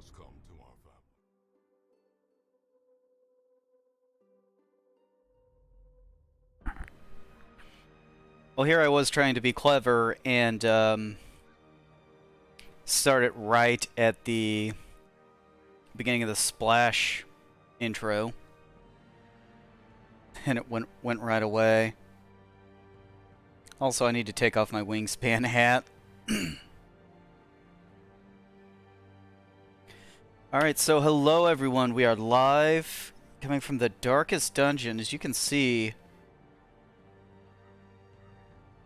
has come to our family. Well, here I was trying to be clever and start it right at the beginning of the splash intro, and it went right away. Also, I need to take off my wingspan hat. Alright, so hello everyone. We are live, coming from the darkest dungeon. As you can see,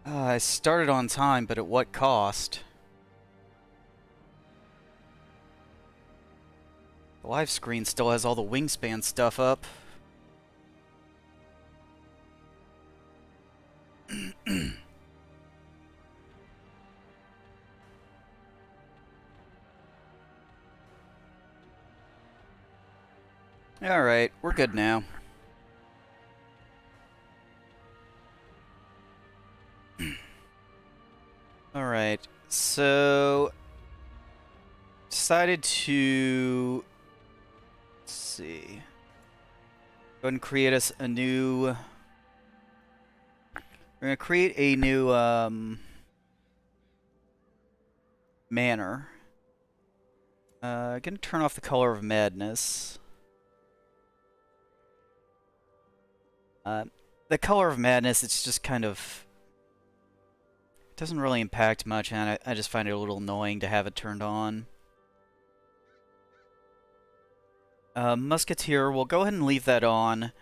I started on time, but at what cost? The live screen still has all the wingspan stuff up. Alright, we're good now. Alright, so decided to, let's see, go ahead and create us a new, we're gonna create a new manor. Gonna turn off the color of madness. The color of madness, it's just kind of, it doesn't really impact much, and I just find it a little annoying to have it turned on. Musketeer, we'll go ahead and leave that on.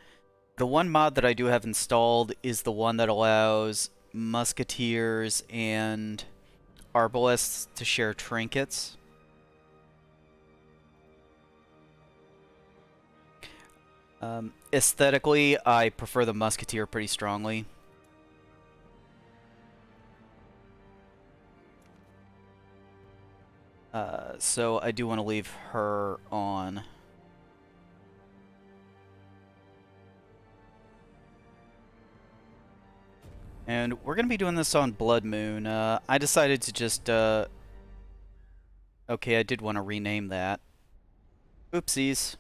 The one mod that I do have installed is the one that allows musketeers and arbalists to share trinkets. Aesthetically, I prefer the musketeer pretty strongly. So I do want to leave her on. And we're going to be doing this on Blood Moon. I decided to just, okay, I did want to rename that. Oopsies.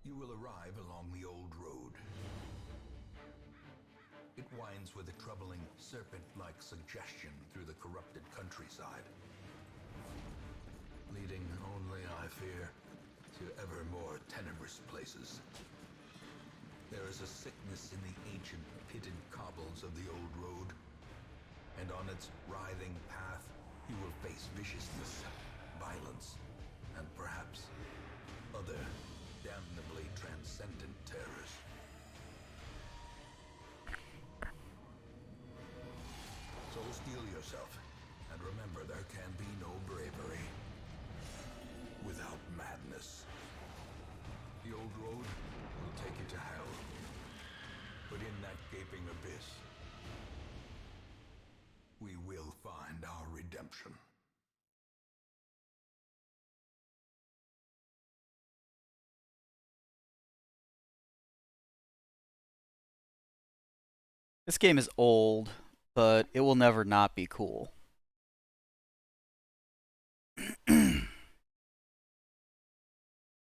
You will arrive along the old road. It winds with a troubling serpent-like suggestion through the corrupted countryside, leading only, I fear, to ever more tenebrous places. There is a sickness in the ancient pitted cobbles of the old road, and on its writhing path you will face viciousness, violence, and perhaps other damnably transcendent terrors. So steel yourself, and remember there can be no bravery without madness. The old road will take you to hell, but in that gaping abyss, we will find our redemption. This game is old, but it will never not be cool.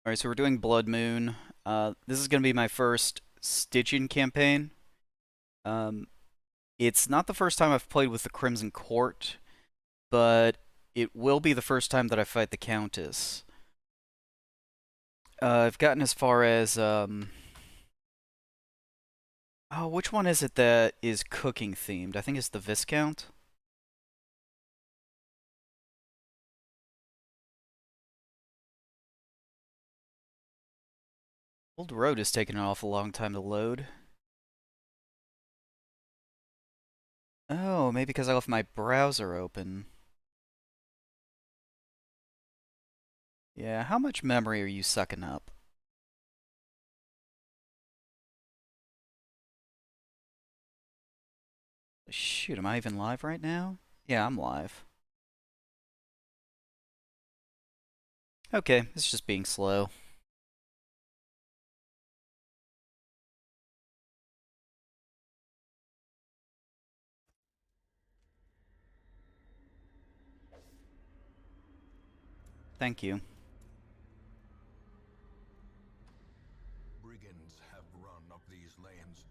Alright, so we're doing Blood Moon. This is going to be my first Stygian campaign. It's not the first time I've played with the Crimson Court, but it will be the first time that I fight the Countess. I've gotten as far as, oh, which one is it that is cooking themed? I think it's the Viscount. Old Road is taking an awful long time to load. Oh, maybe because I left my browser open. Yeah, how much memory are you sucking up? Shoot, am I even live right now? Yeah, I'm live. Okay, it's just being slow. Thank you. Brigands have run up these lanes.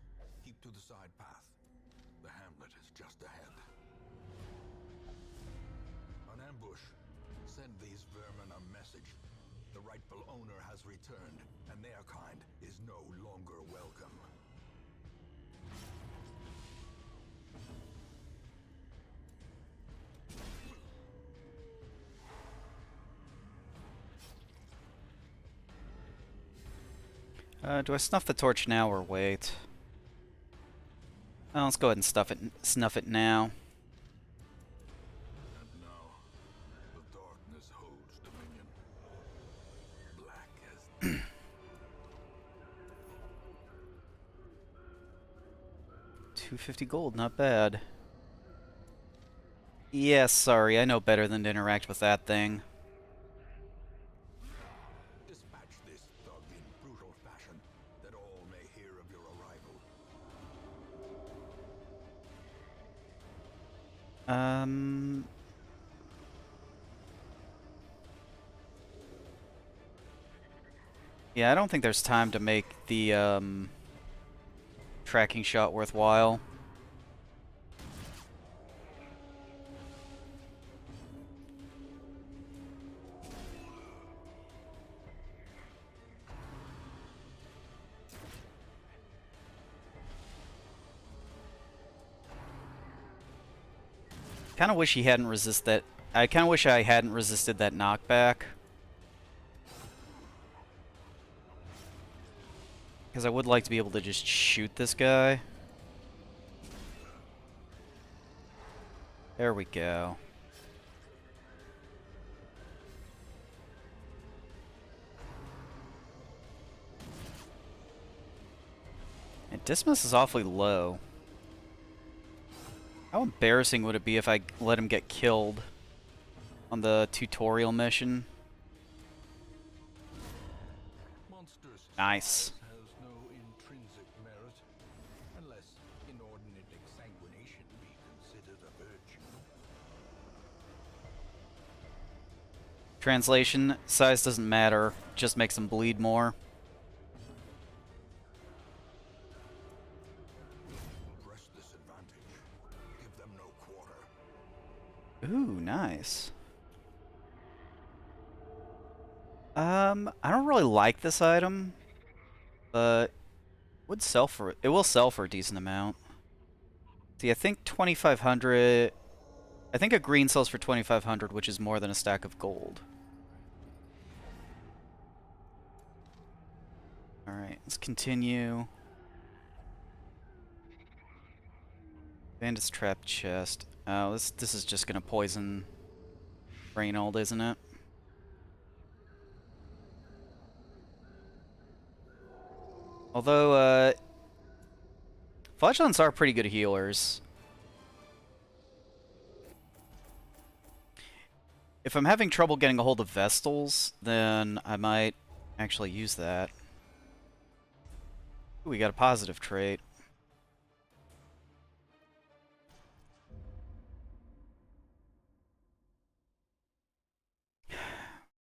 Keep to the side path. The hamlet is just ahead. An ambush. Send these vermin a message. The rightful owner has returned, and their kind is no longer welcome. Do I snuff the torch now or wait? Oh, let's go ahead and snuff it now. And now, the darkness holds dominion. Black as 250 gold, not bad. Yeah, sorry, I know better than to interact with that thing. dispatch this thug in brutal fashion, that all may hear of your arrival. Yeah, I don't think there's time to make the, tracking shot worthwhile. Kind of wish he hadn't resisted that. I kind of wish I hadn't resisted that knockback. Because I would like to be able to just shoot this guy. There we go. And Dismas is awfully low. How embarrassing would it be if I let him get killed on the tutorial mission? Monsters Nice. has no intrinsic merit, unless inordinate exsanguination be considered a virtue. Translation, size doesn't matter, just makes them bleed more. Press this advantage. Give them no quarter. Ooh, nice. I don't really like this item, but would sell for it will sell for a decent amount. See, I think 2,500. I think a green sells for 2,500, which is more than a stack of gold. All right, let's continue. Bandit's trap chest. Oh, this is just gonna poison Reynold, isn't it? Although, Flatulence are pretty good healers. If I'm having trouble getting a hold of Vestals, then I might actually use that. Ooh, we got a positive trait.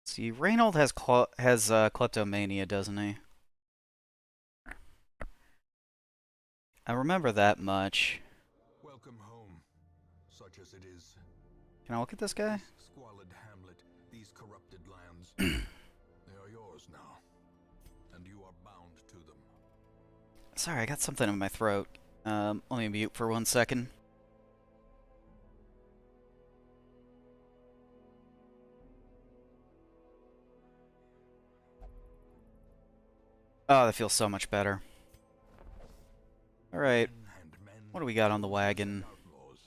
See, Reynold has kleptomania, doesn't he? I remember that much. Welcome home, such as it is. Can I look at this guy? This squalid hamlet, these corrupted lands, they are yours now, and you are bound to them. Sorry, I got something in my throat. Let me mute for 1 second. Oh, that feels so much better. Alright, what do we got on the wagon? Outlaws,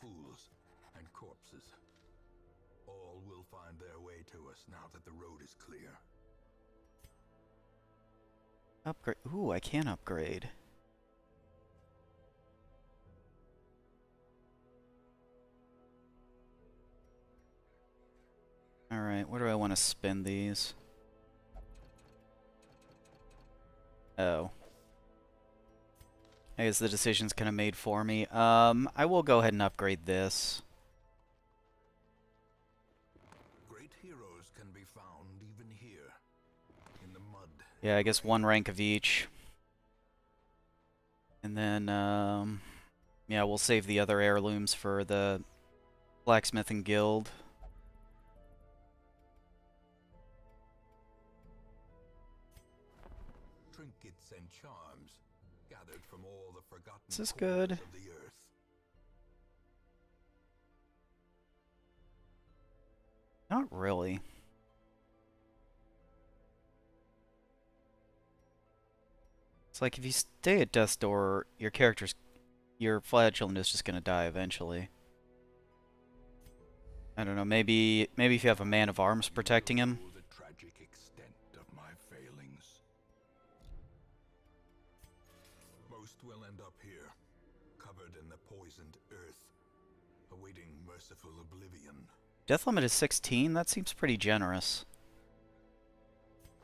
fools, and corpses. All will find their way to us now that the road is clear. Upgrade. Ooh, I can upgrade. Alright, where do I want to spend these? Oh. I guess the decision's kind of made for me. I will go ahead and upgrade this. Great heroes Yeah, I guess one rank of each. And then, yeah, we'll save the other heirlooms for the blacksmithing guild. Trinkets and charms gathered from all the forgotten This is corners good. of the earth. Not really. It's like if you stay at death's door, your flatulent is just gonna die eventually. I don't know, maybe if you have a man of arms protecting him. The tragic extent of my failings. Most will end up here, covered in the poisoned earth, awaiting merciful oblivion. Death limit is 16? That seems pretty generous.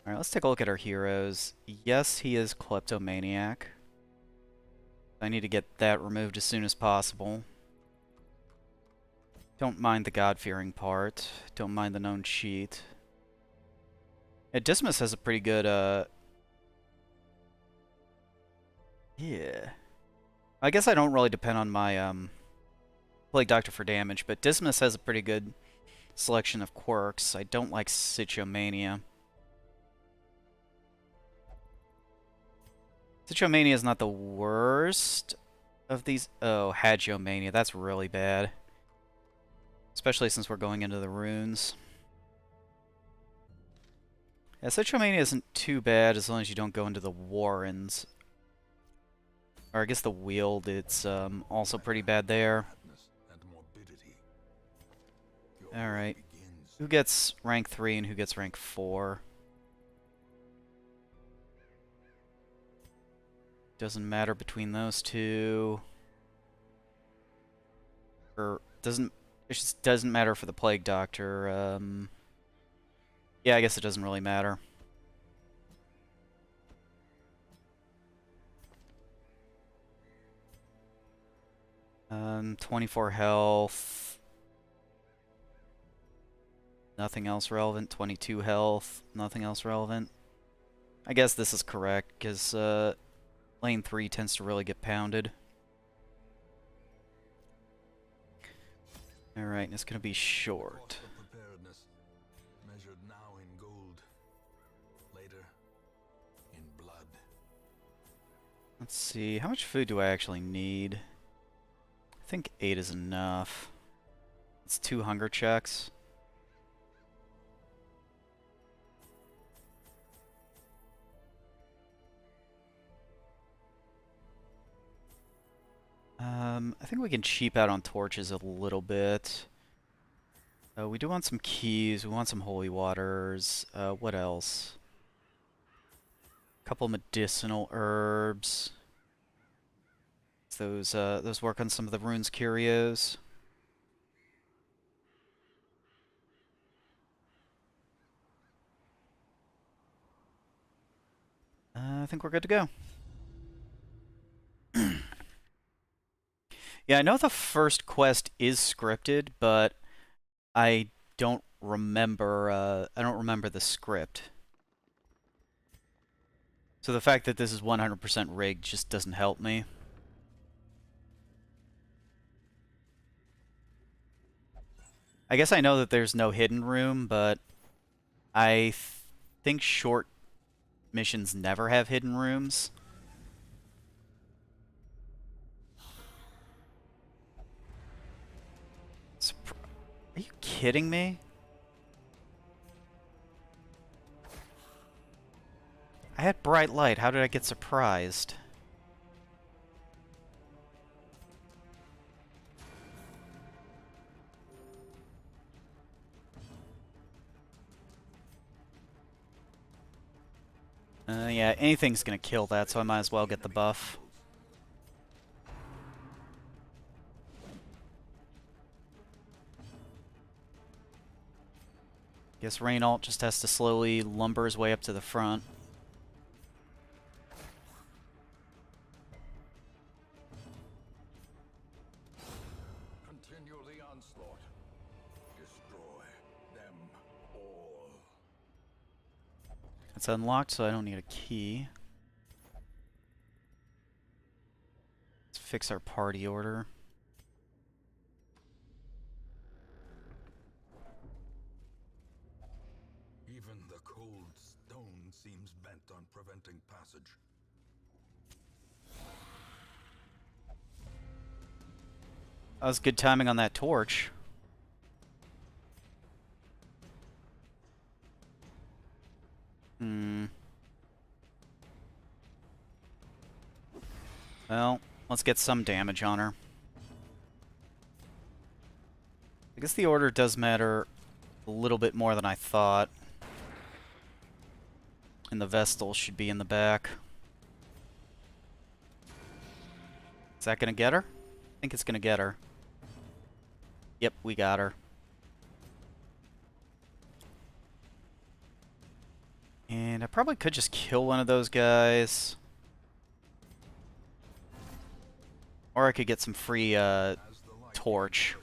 Alright, let's take a look at our heroes. Yes, he is kleptomaniac. I need to get that removed as soon as possible. Don't mind the God-fearing part. Don't mind the known cheat. Yeah, Dismas has a pretty good, yeah. I guess I don't really depend on my, Plague Doctor for damage, but Dismas has a pretty good selection of quirks. I don't like Citromania. Citromania is not the worst of these. Oh, Hagiomania. That's really bad. Especially since we're going into the runes. Yeah, Citromania isn't too bad as long as you don't go into the Warrens. Or I guess the Wield, it's also pretty bad there. Alright. Who gets rank 3 and who gets rank 4? Doesn't matter between those two. Or it just doesn't matter for the Plague Doctor. Yeah, I guess it doesn't really matter. Um, 24 health. Nothing else relevant. 22 health. Nothing else relevant. I guess this is correct, because lane 3 tends to really get pounded. Alright, it's gonna be short. Measured now in gold, later in blood. Let's see, how much food do I actually need? I think 8 is enough. It's 2 hunger checks. I think we can cheap out on torches a little bit. We do want some keys, we want some holy waters. What else? A couple medicinal herbs. Those work on some of the runes curios. I think we're good to go. Yeah, I know the first quest is scripted, but I don't remember the script. So the fact that this is 100% rigged just doesn't help me. I guess I know that there's no hidden room, but I think short missions never have hidden rooms. Are you kidding me? I had bright light. How did I get surprised? Yeah, anything's gonna kill that, so I might as well get the buff. Guess Reynault just has to slowly lumber his way up to the front. Continue the onslaught. Destroy them all. It's unlocked, so I don't need a key. Let's fix our party order. Even the cold stone seems bent on preventing passage. That was good timing on that torch. Well, let's get some damage on her. I guess the order does matter a little bit more than I thought. And the Vestal should be in the back. Is that gonna get her? I think it's gonna get her. Yep, we got her. And I probably could just kill one of those guys. Or I could get some free torch.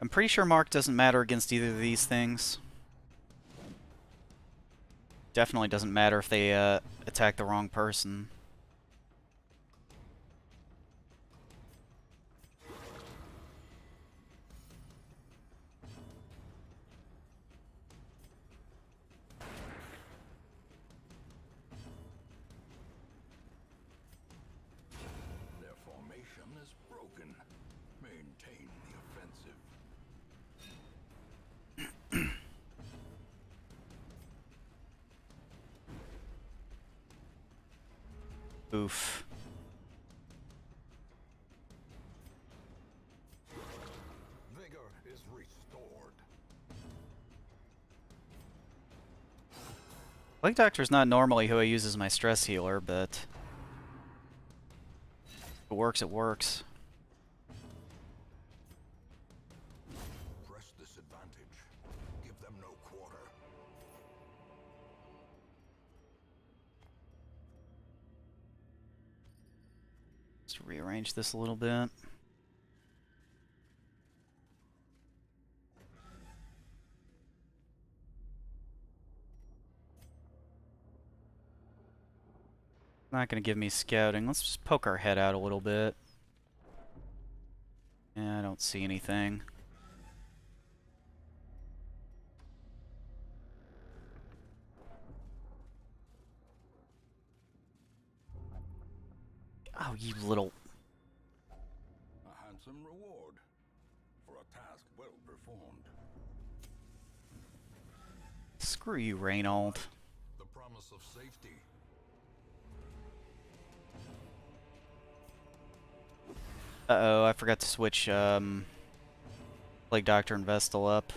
I'm pretty sure Mark doesn't matter against either of these things. Definitely doesn't matter if they attack the wrong person. Their formation is broken. Maintain the offensive. Oof. Vigor is restored. Plague Doctor's not normally who I use as my stress healer, but if it works, it works. Press this advantage. Give them no quarter. Let's rearrange this a little bit. Not gonna give me scouting. Let's just poke our head out a little bit. Yeah, I don't see anything. Oh, you little... A handsome reward for a task well performed. Screw you, Reynold. The promise of safety. Uh-oh, I forgot to switch, Plague Doctor and Vestal up.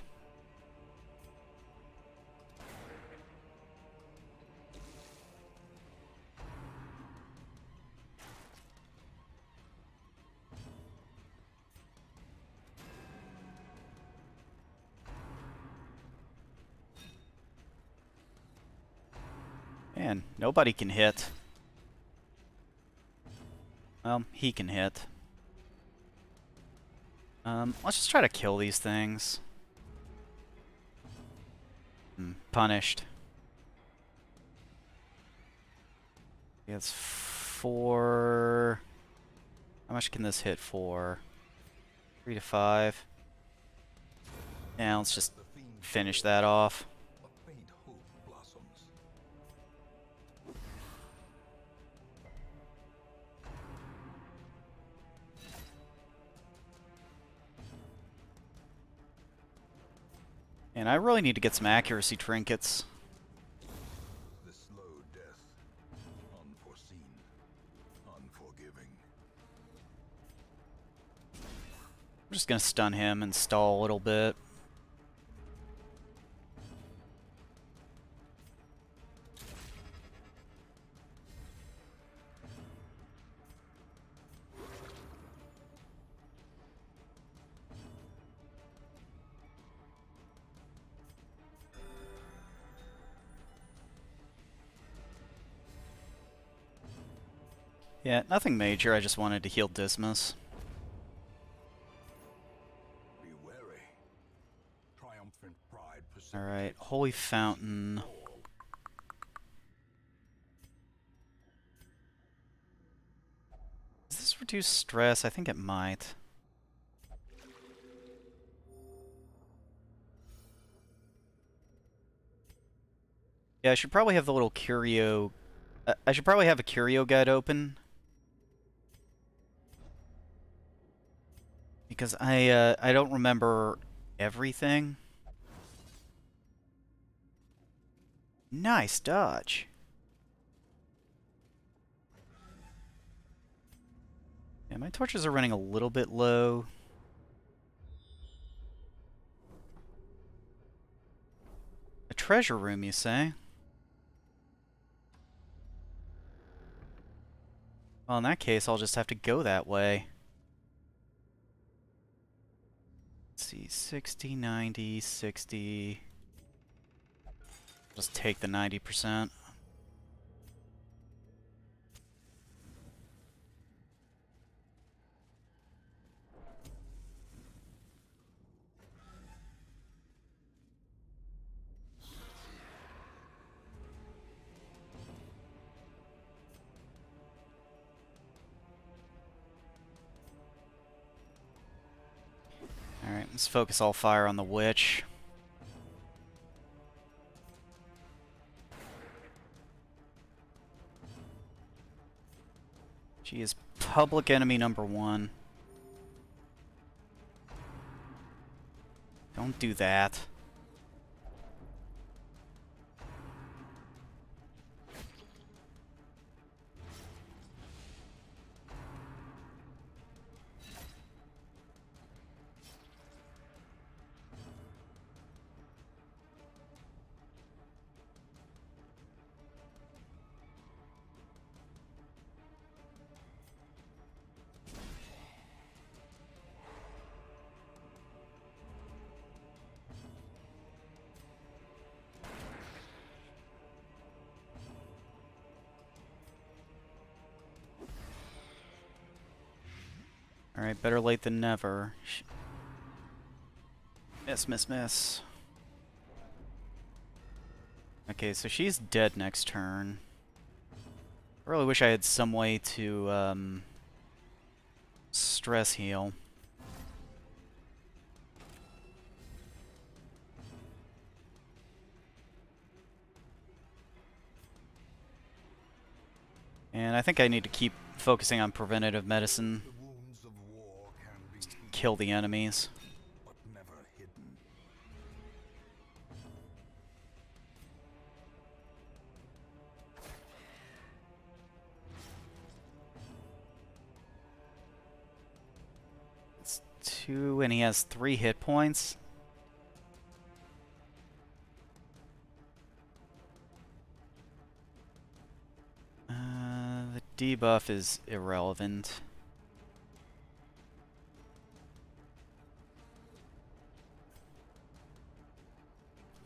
Man, nobody can hit. Well, he can hit. Let's just try to kill these things. Punished. Yeah, it's 4... How much can this hit for? 3 to 5. Yeah, let's just finish that off. A faint hope blossoms. And I really need to get some accuracy trinkets. The slow death. Unforeseen. Unforgiving. I'm just gonna stun him and stall a little bit. Yeah, nothing major, I just wanted to heal Dismas. Be wary. Triumphant pride Alright, Holy Fountain. Does this reduce stress? I think it might. Yeah, I should probably have the little curio... I should probably have a curio guide open. Because I don't remember everything. Nice dodge. Yeah, my torches are running a little bit low. A treasure room, you say? Well, in that case, I'll just have to go that way. Let's see, 60, 90, 60... Just take the 90%. Alright, let's focus all fire on the witch. She is public enemy number 1. Don't do that. Alright, better late than never. Miss, miss, miss. Okay, so she's dead next turn. I really wish I had some way to, stress heal. And I think I need to keep focusing on preventative medicine. Just kill the enemies. It's 2 and he has 3 hit points. The debuff is irrelevant.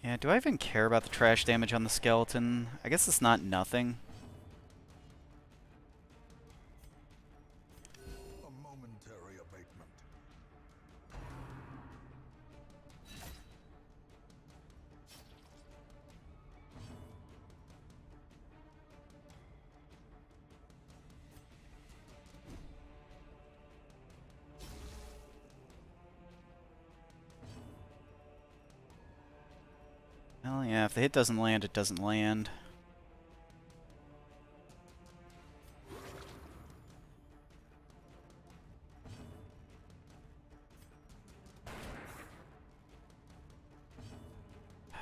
Yeah, do I even care about the trash damage on the skeleton? I guess it's not nothing. A momentary abatement. Well, yeah, if the hit doesn't land, it doesn't land.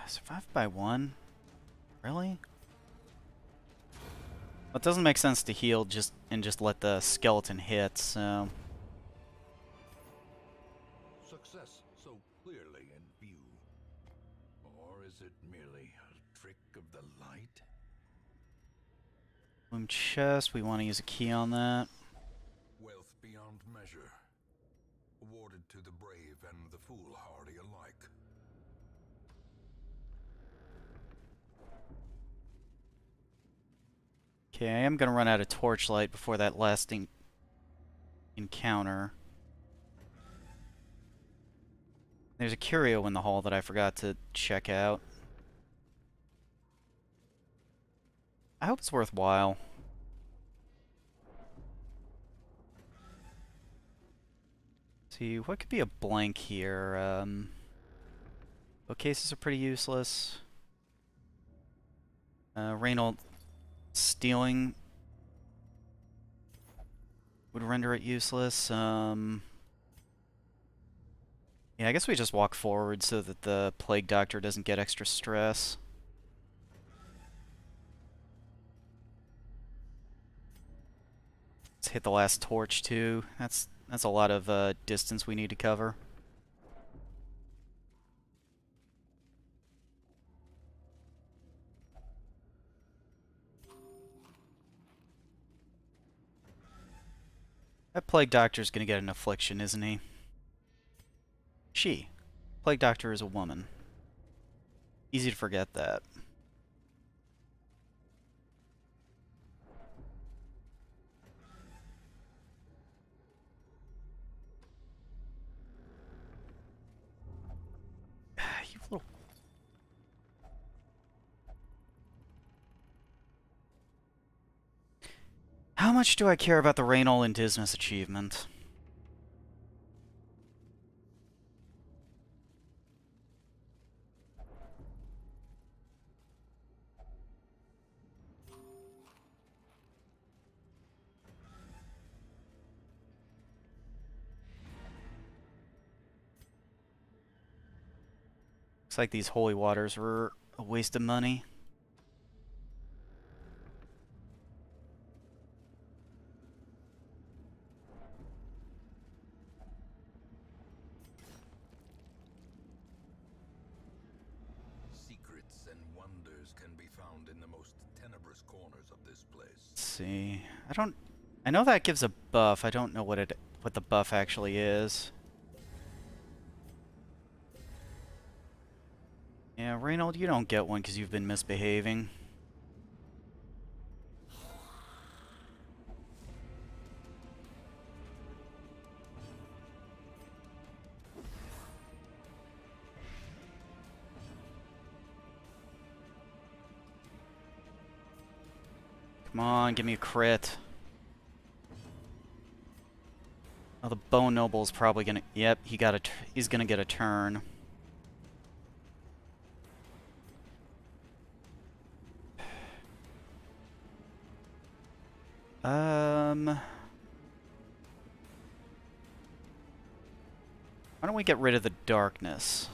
Survived by 1? Really? Well, it doesn't make sense to heal just let the skeleton hit, so... Success so clearly in view. Or is it merely a trick of the light? Bloom chest, we want to use a key on that. Wealth beyond measure. Awarded to the brave and the foolhardy alike. Okay, I am going to run out of torchlight before that last encounter. There's a curio in the hall that I forgot to check out. I hope it's worthwhile. See, what could be a blank here? Bookcases are pretty useless. Reynold stealing would render it useless. Yeah, I guess we just walk forward so that the Plague Doctor doesn't get extra stress. Let's hit the last torch too. That's a lot of distance we need to cover. That Plague Doctor's gonna get an affliction, isn't he? She. Plague Doctor is a woman. Easy to forget that. You little... How much do I care about the Reynold and Dismas achievement? Looks like these holy waters were a waste of money. Secrets and wonders can be found in the most tenebrous corners of this place. Let's see. I know that gives a buff. I don't know what the buff actually is. Yeah, Reynold, you don't get one because you've been misbehaving. Come on, give me a crit. Oh, the Bone Noble's probably gonna... Yep, he's gonna get a turn. Why don't we get rid of the darkness?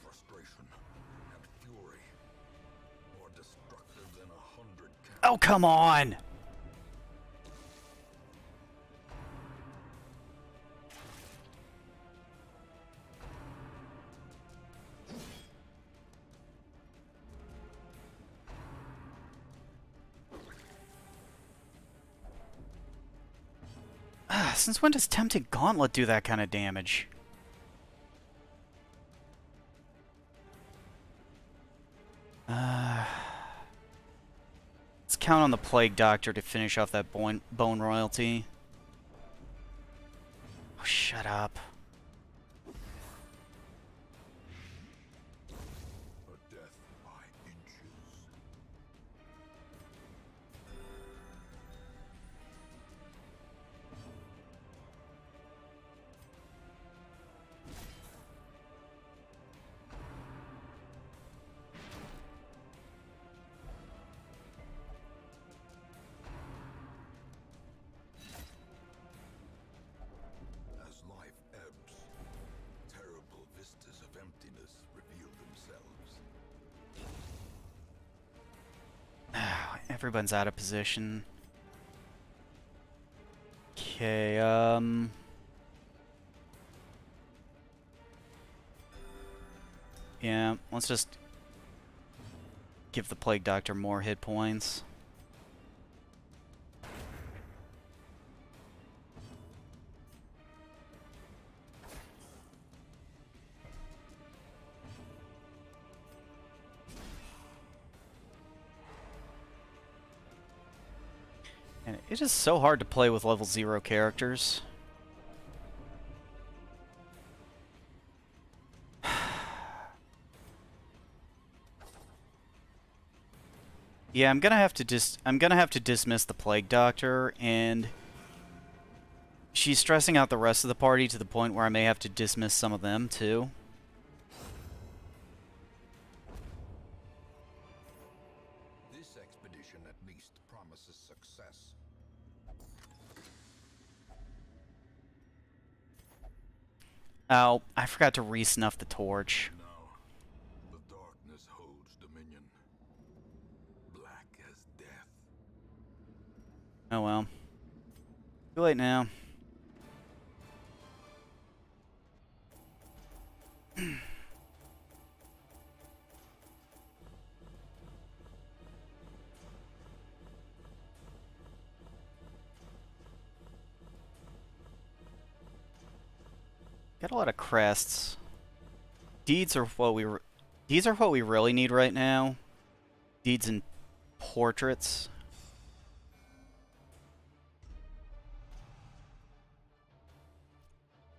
Frustration and fury, more destructive than 100 cannons. Oh, come on! Since when does Tempted Gauntlet do that kind of damage? Let's count on the Plague Doctor to finish off that bone royalty. Oh, shut up. A death by inches. As life ebbs, terrible vistas of emptiness reveal themselves. Everyone's out of position. Okay, yeah, let's just give the Plague Doctor more hit points. And it is so hard to play with level 0 characters. Yeah, I'm gonna have to dismiss the Plague Doctor, and she's stressing out the rest of the party to the point where I may have to dismiss some of them too. This expedition at least promises success. Oh, I forgot to re-snuff the torch. Now, the darkness holds dominion. Black as death. Oh well. Too late now. Got a lot of crests. Deeds are what we really need right now. Deeds and portraits.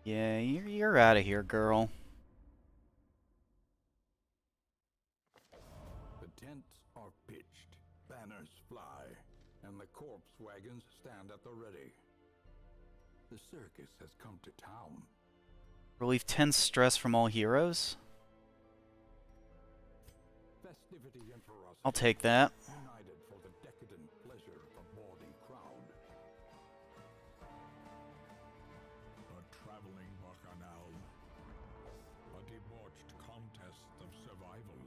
Yeah, you're out of here, girl. The tents are pitched, banners fly, and the corpse wagons stand at the ready. The circus has come to town. Relieve 10 stress from all heroes. Festivity and ferocity I'll take that. united for the decadent pleasure of a bawdy crowd. A traveling bacchanal. A debauched contest of survival.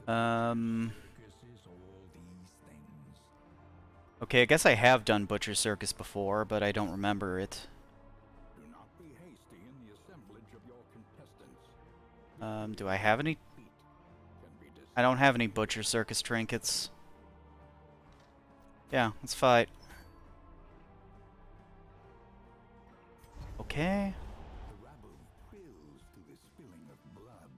Circus is all these things. Okay, I guess I have done Butcher Circus before, but I don't remember it. Do not be hasty in the assemblage of your contestants. Do I have any? Feet can be I don't have any Butcher Circus trinkets. Yeah, let's fight. Okay. The rabble fills to the spilling of blood.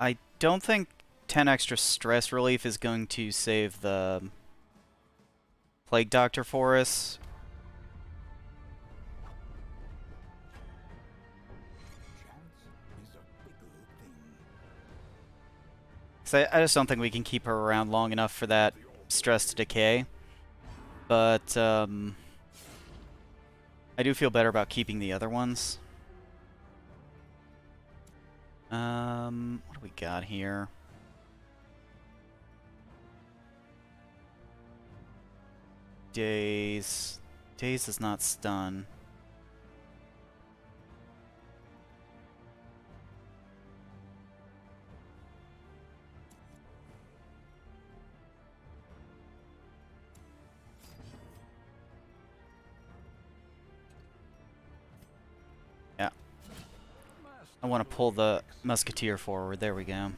I don't think 10 extra stress relief is going to save the Plague Doctor for us. Chance is a fickle thing. 'Cause I just don't think we can keep her around long enough for that stress to decay. But, I do feel better about keeping the other ones. What do we got here? Daze. Daze is not stun. Yeah. I want to pull the Musketeer forward. There we go.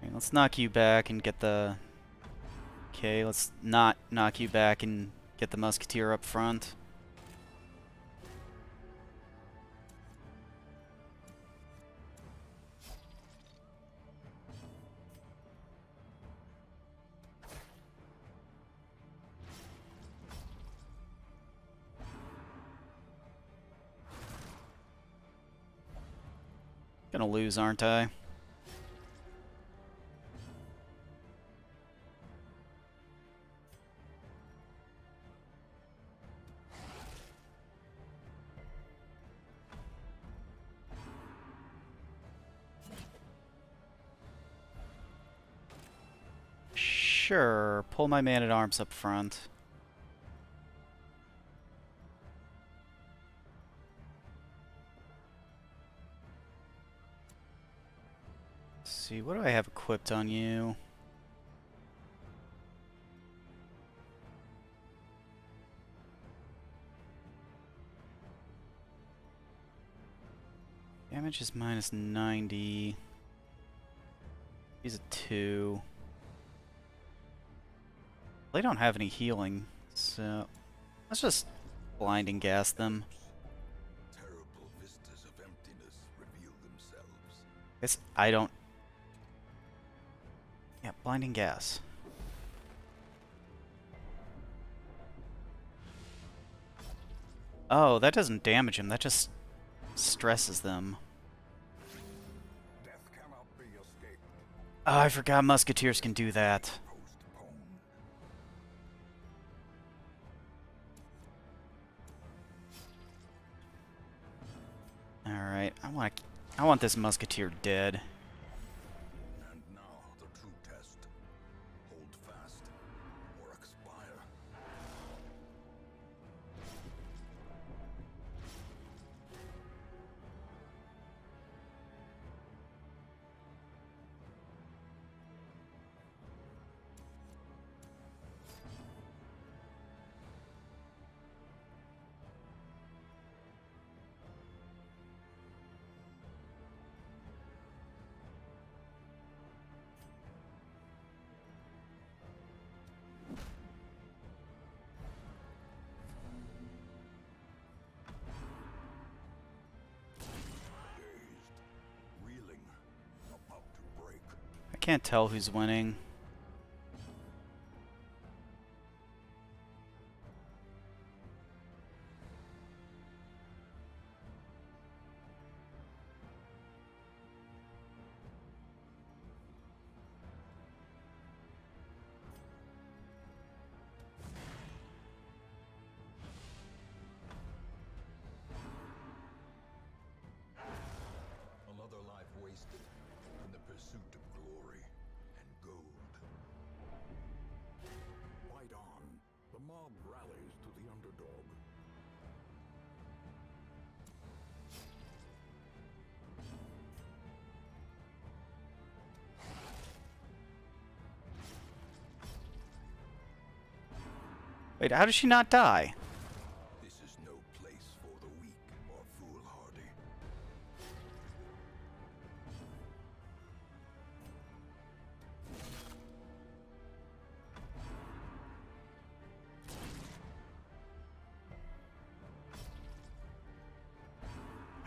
Okay, let's knock you back and get the... Okay, let's not knock you back and get the Musketeer up front. Gonna lose, aren't I? Sure, pull my man-at-arms up front. Let's see, what do I have equipped on you? Damage is minus 90. He's a 2. They don't have any healing, so let's just blinding gas them. Terrible vistas of emptiness reveal themselves. Guess I don't. Yeah, blinding gas. Oh, that doesn't damage him. That just stresses them. Death cannot be escaped. Oh, I forgot musketeers can do that. Postpone. All right, I want this musketeer dead. And now the true test. Hold fast or expire. Reeling, about to break. I can't tell who's winning. Another life wasted in the pursuit of glory and gold. Fight on. The mob rallies to the underdog. Wait, how does she not die? This is no place for the weak or foolhardy.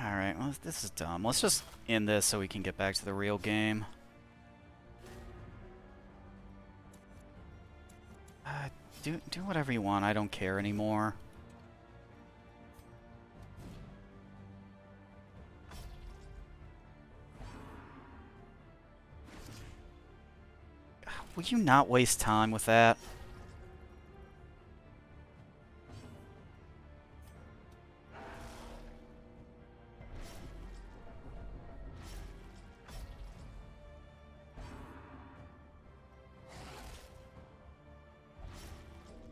Alright, well, this is dumb. Let's just end this so we can get back to the real game. Do whatever you want. I don't care anymore. Will you not waste time with that?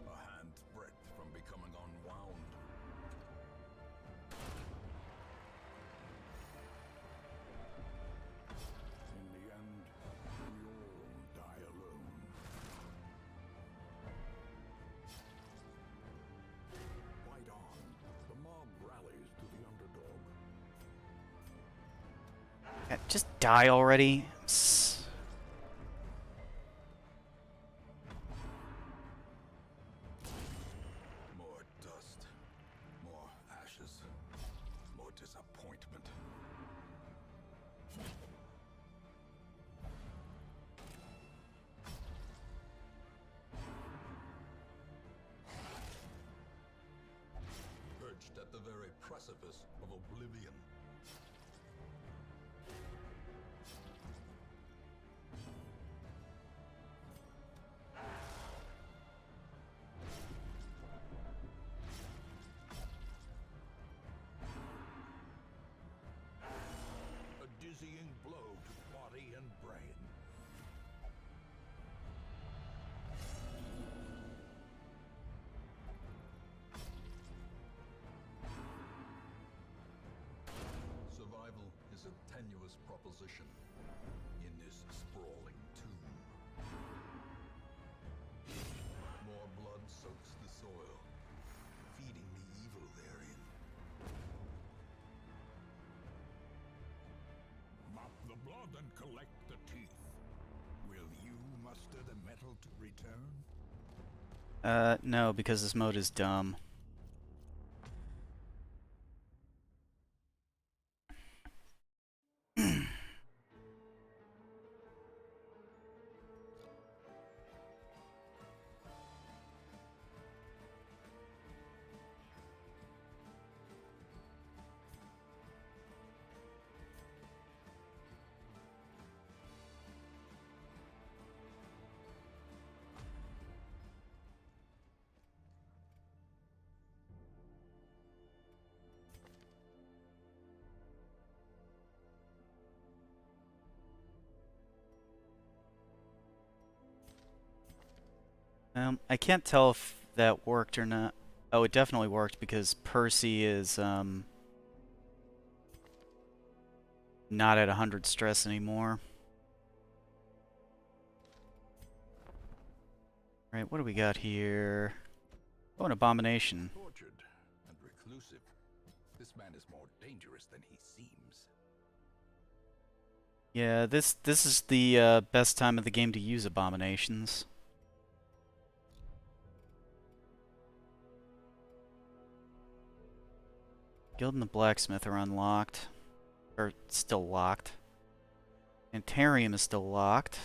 A hand's breadth from becoming unwound. In the end, we all die alone. Fight on. The mob rallies to the underdog. Yeah, just die already. More dust, more ashes, more disappointment. Perched at the very precipice of oblivion. A dizzying blow to body and brain. Survival is a tenuous proposition in this sprawling tomb. More blood soaks the soil, feeding the evil therein. more than collect the teeth. Will you muster the metal to return? No, because this mode is dumb. I can't tell if that worked or not. Oh, it definitely worked because Percy is, not at 100 stress anymore. Right, what do we got here? Oh, an abomination. Tortured and reclusive. This man is more dangerous than he seems. Yeah, this is the best time of the game to use abominations. Guild and the Blacksmith are unlocked. Or still locked. Antarium is still locked.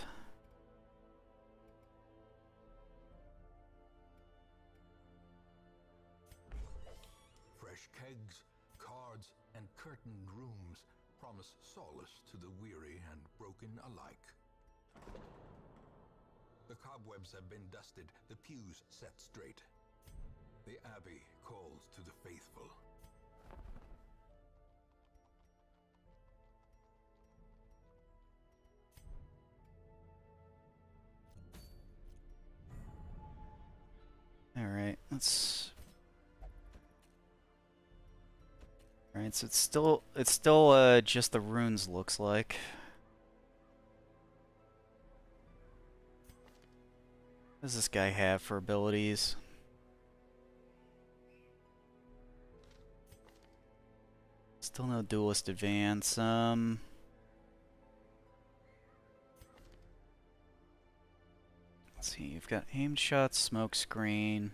Fresh kegs, cards, and curtained rooms promise solace to the weary and broken alike. The cobwebs have been dusted, the pews set straight. The abbey calls to the faithful. Alright, let's... Alright, so it's still just the runes looks like. What does this guy have for abilities? Still no duelist advance. Let's see, you've got aimed shot, smoke screen.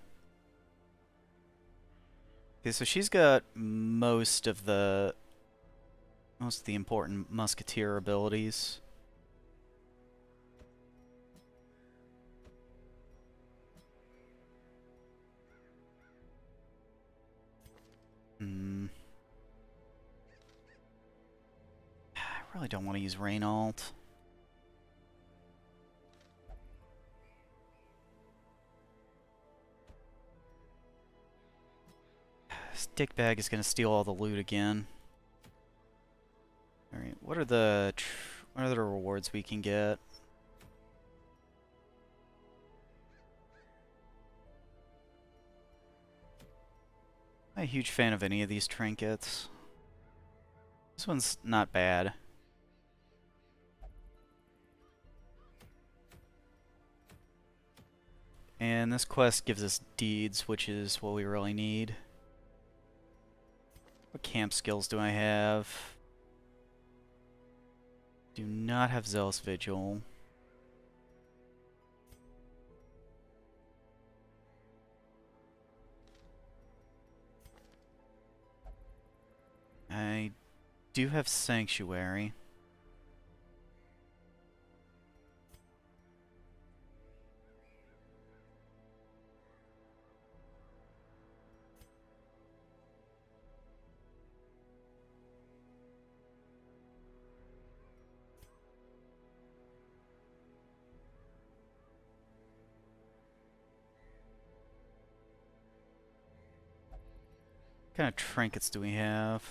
Okay, so she's got most of the important musketeer abilities. I really don't want to use Rainalt. This dickbag is going to steal all the loot again. Alright, what are the rewards we can get? I'm a huge fan of any of these trinkets. This one's not bad. And this quest gives us deeds, which is what we really need. What camp skills do I have? Do not have Zealous Vigil. I do have Sanctuary. What kind of trinkets do we have?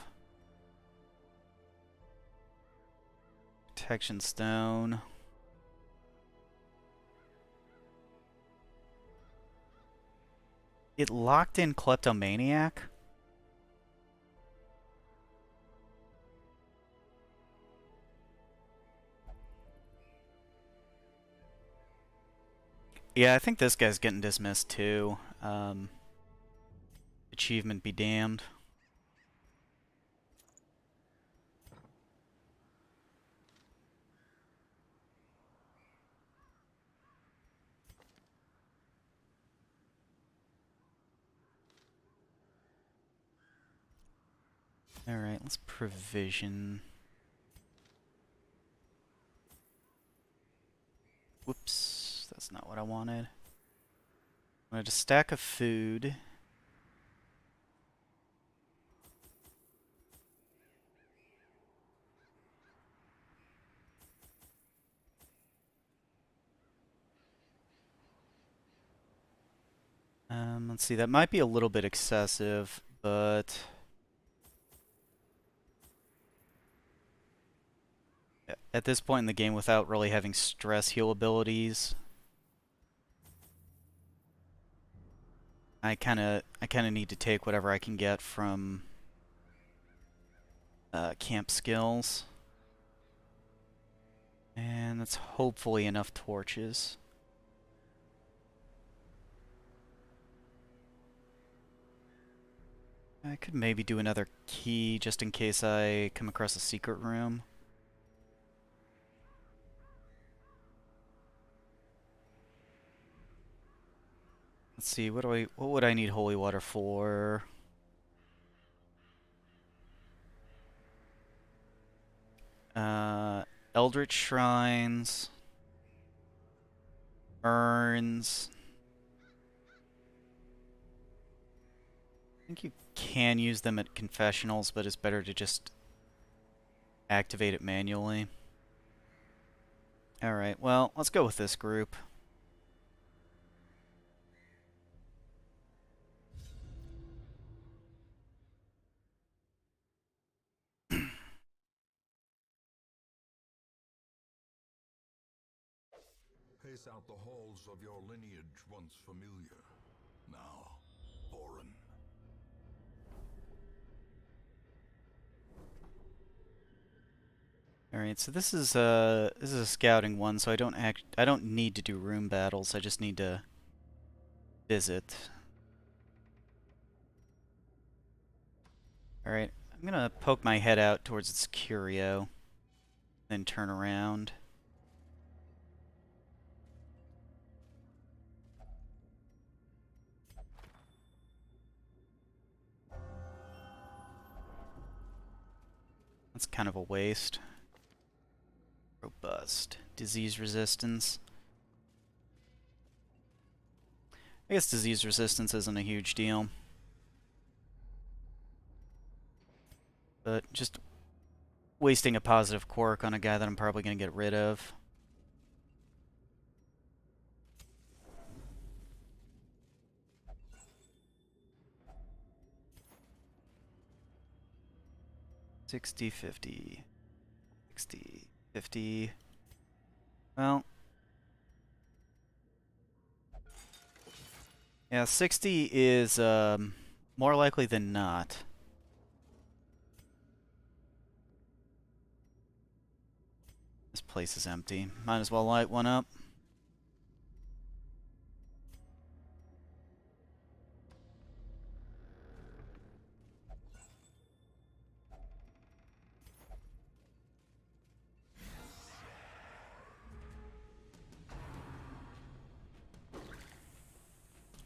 Protection Stone. It locked in Kleptomaniac? Yeah, I think this guy's getting dismissed too. Achievement be damned. Alright, let's provision. Whoops, that's not what I wanted. I wanted a stack of food. Let's see, that might be a little bit excessive, but at this point in the game, without really having stress heal abilities, I kind of need to take whatever I can get from camp skills. And that's hopefully enough torches. I could maybe do another key just in case I come across a secret room. Let's see, what would I need holy water for? Eldritch shrines, urns. I think you can use them at confessionals, but it's better to just activate it manually. Alright, well, let's go with this group. Pace out the halls of your lineage once familiar, now foreign. Alright, so this is a scouting one, so I don't need to do room battles, I just need to visit. Alright, I'm gonna poke my head out towards its curio, then turn around. That's kind of a waste. Robust. Disease resistance. I guess disease resistance isn't a huge deal. But just wasting a positive quirk on a guy that I'm probably going to get rid of. $60, $50. $60, $50. Well. Yeah, 60 is more likely than not. This place is empty. Might as well light one up.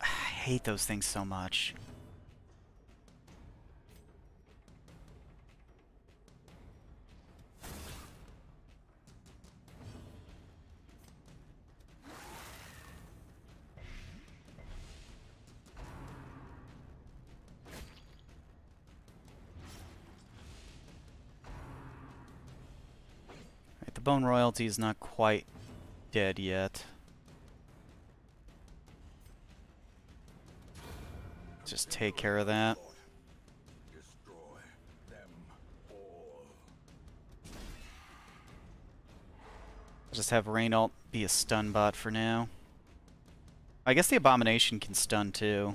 I hate those things so much. Right, the bone royalty is not quite dead yet. Just take care of that. Destroy them all. I'll just have Reynault be a stun bot for now. I guess the Abomination can stun too.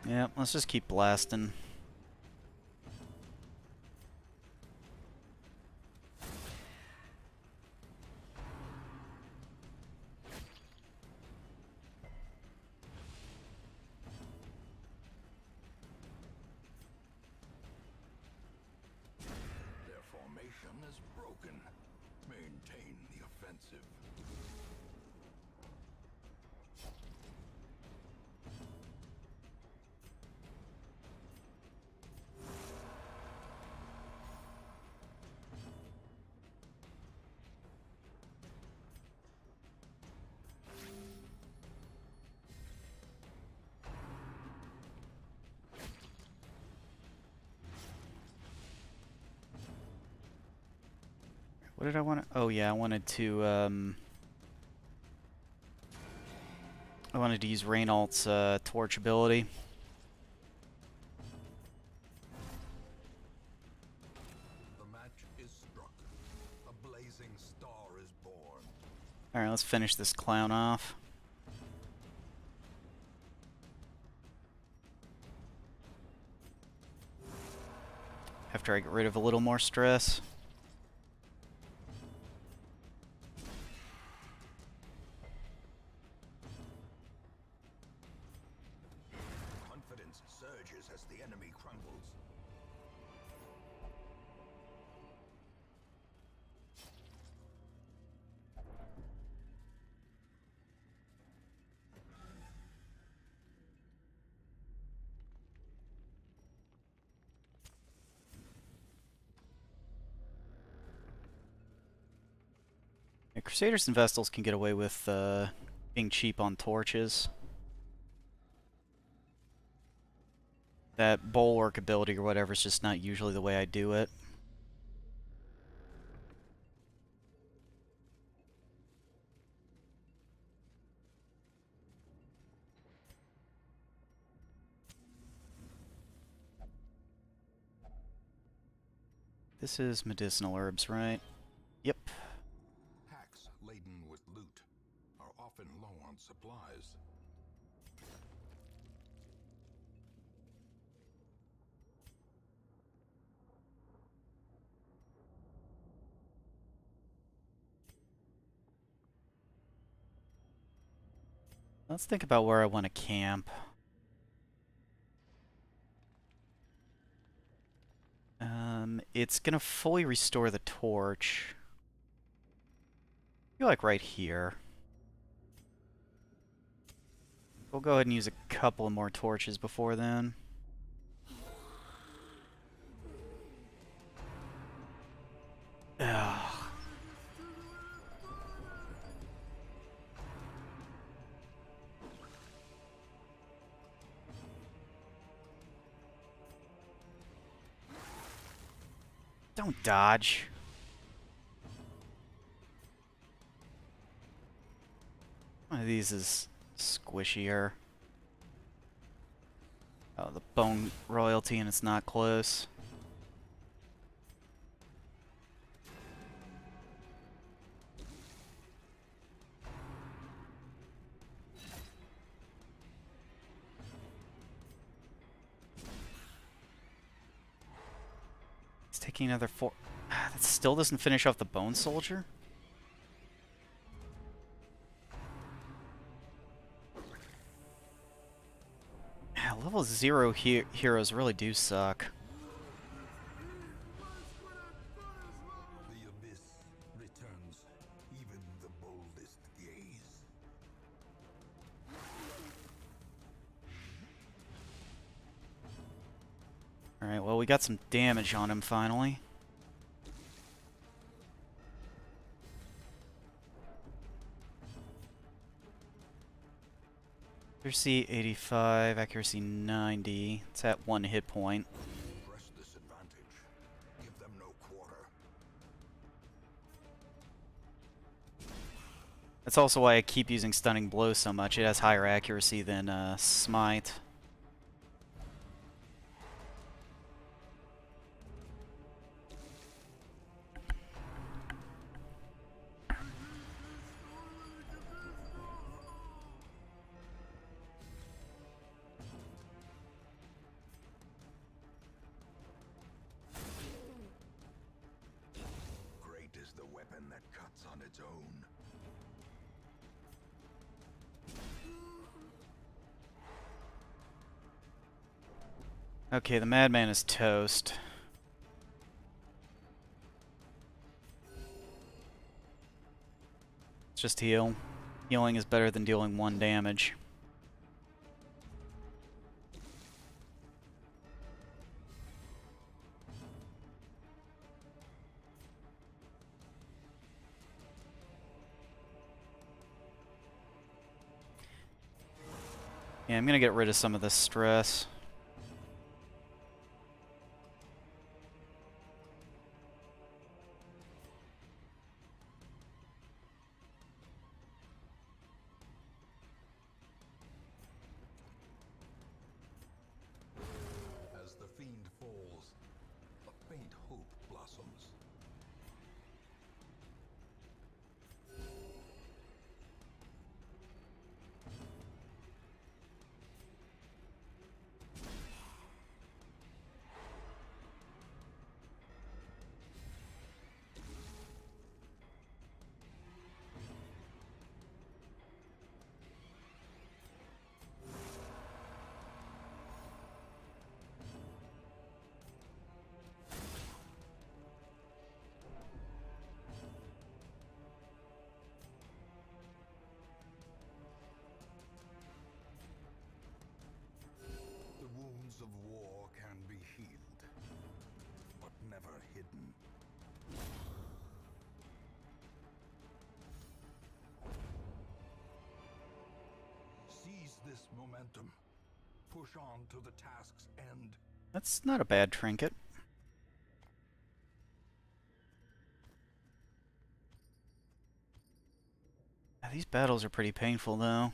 Yeah, let's just keep blasting. formation is broken. Maintain the offensive. What did I want to... Oh, yeah, I wanted to use Reynolds' torch ability. The match is struck. A blazing star is born. Alright, let's finish this clown off. After I get rid of a little more stress. Confidence surges as the enemy crumbles. Yeah, Crusaders and Vestals can get away with being cheap on torches. That bulwark ability or whatever is just not usually the way I do it. This is medicinal herbs, right? Yep. Packs laden with loot are often low on supplies. Let's think about where I want to camp. It's gonna fully restore the torch. I feel like right here. We'll go ahead and use a couple more torches before then. Ugh. Don't dodge. One of these is squishier. Oh, the bone royalty and it's not close. He's taking another 4. That still doesn't finish off the bone soldier? Yeah, level 0 heroes really do suck. The abyss returns even the boldest gaze. Alright, well, we got some damage on him finally. Accuracy 85, accuracy 90. It's at 1 hit point. Press this advantage. Give them no quarter. That's also why I keep using Stunning Blow so much. It has higher accuracy than Smite. Great is the weapon that cuts on its own. Okay, the Madman is toast. just heal. Healing is better than dealing 1 damage. Yeah, I'm gonna get rid of some of this stress. As the fiend falls, a faint hope blossoms. The wounds of war can be healed, but never hidden. Seize this momentum. Push on to the task's end. That's not a bad trinket. These battles are pretty painful, though.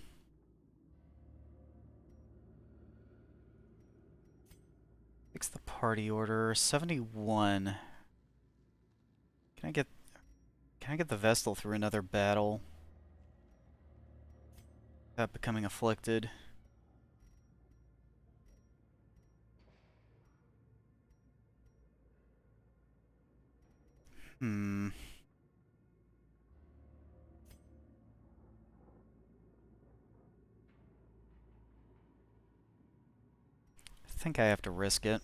Fix the party order. 71. Can I get the Vestal through another battle without becoming afflicted? I think I have to risk it.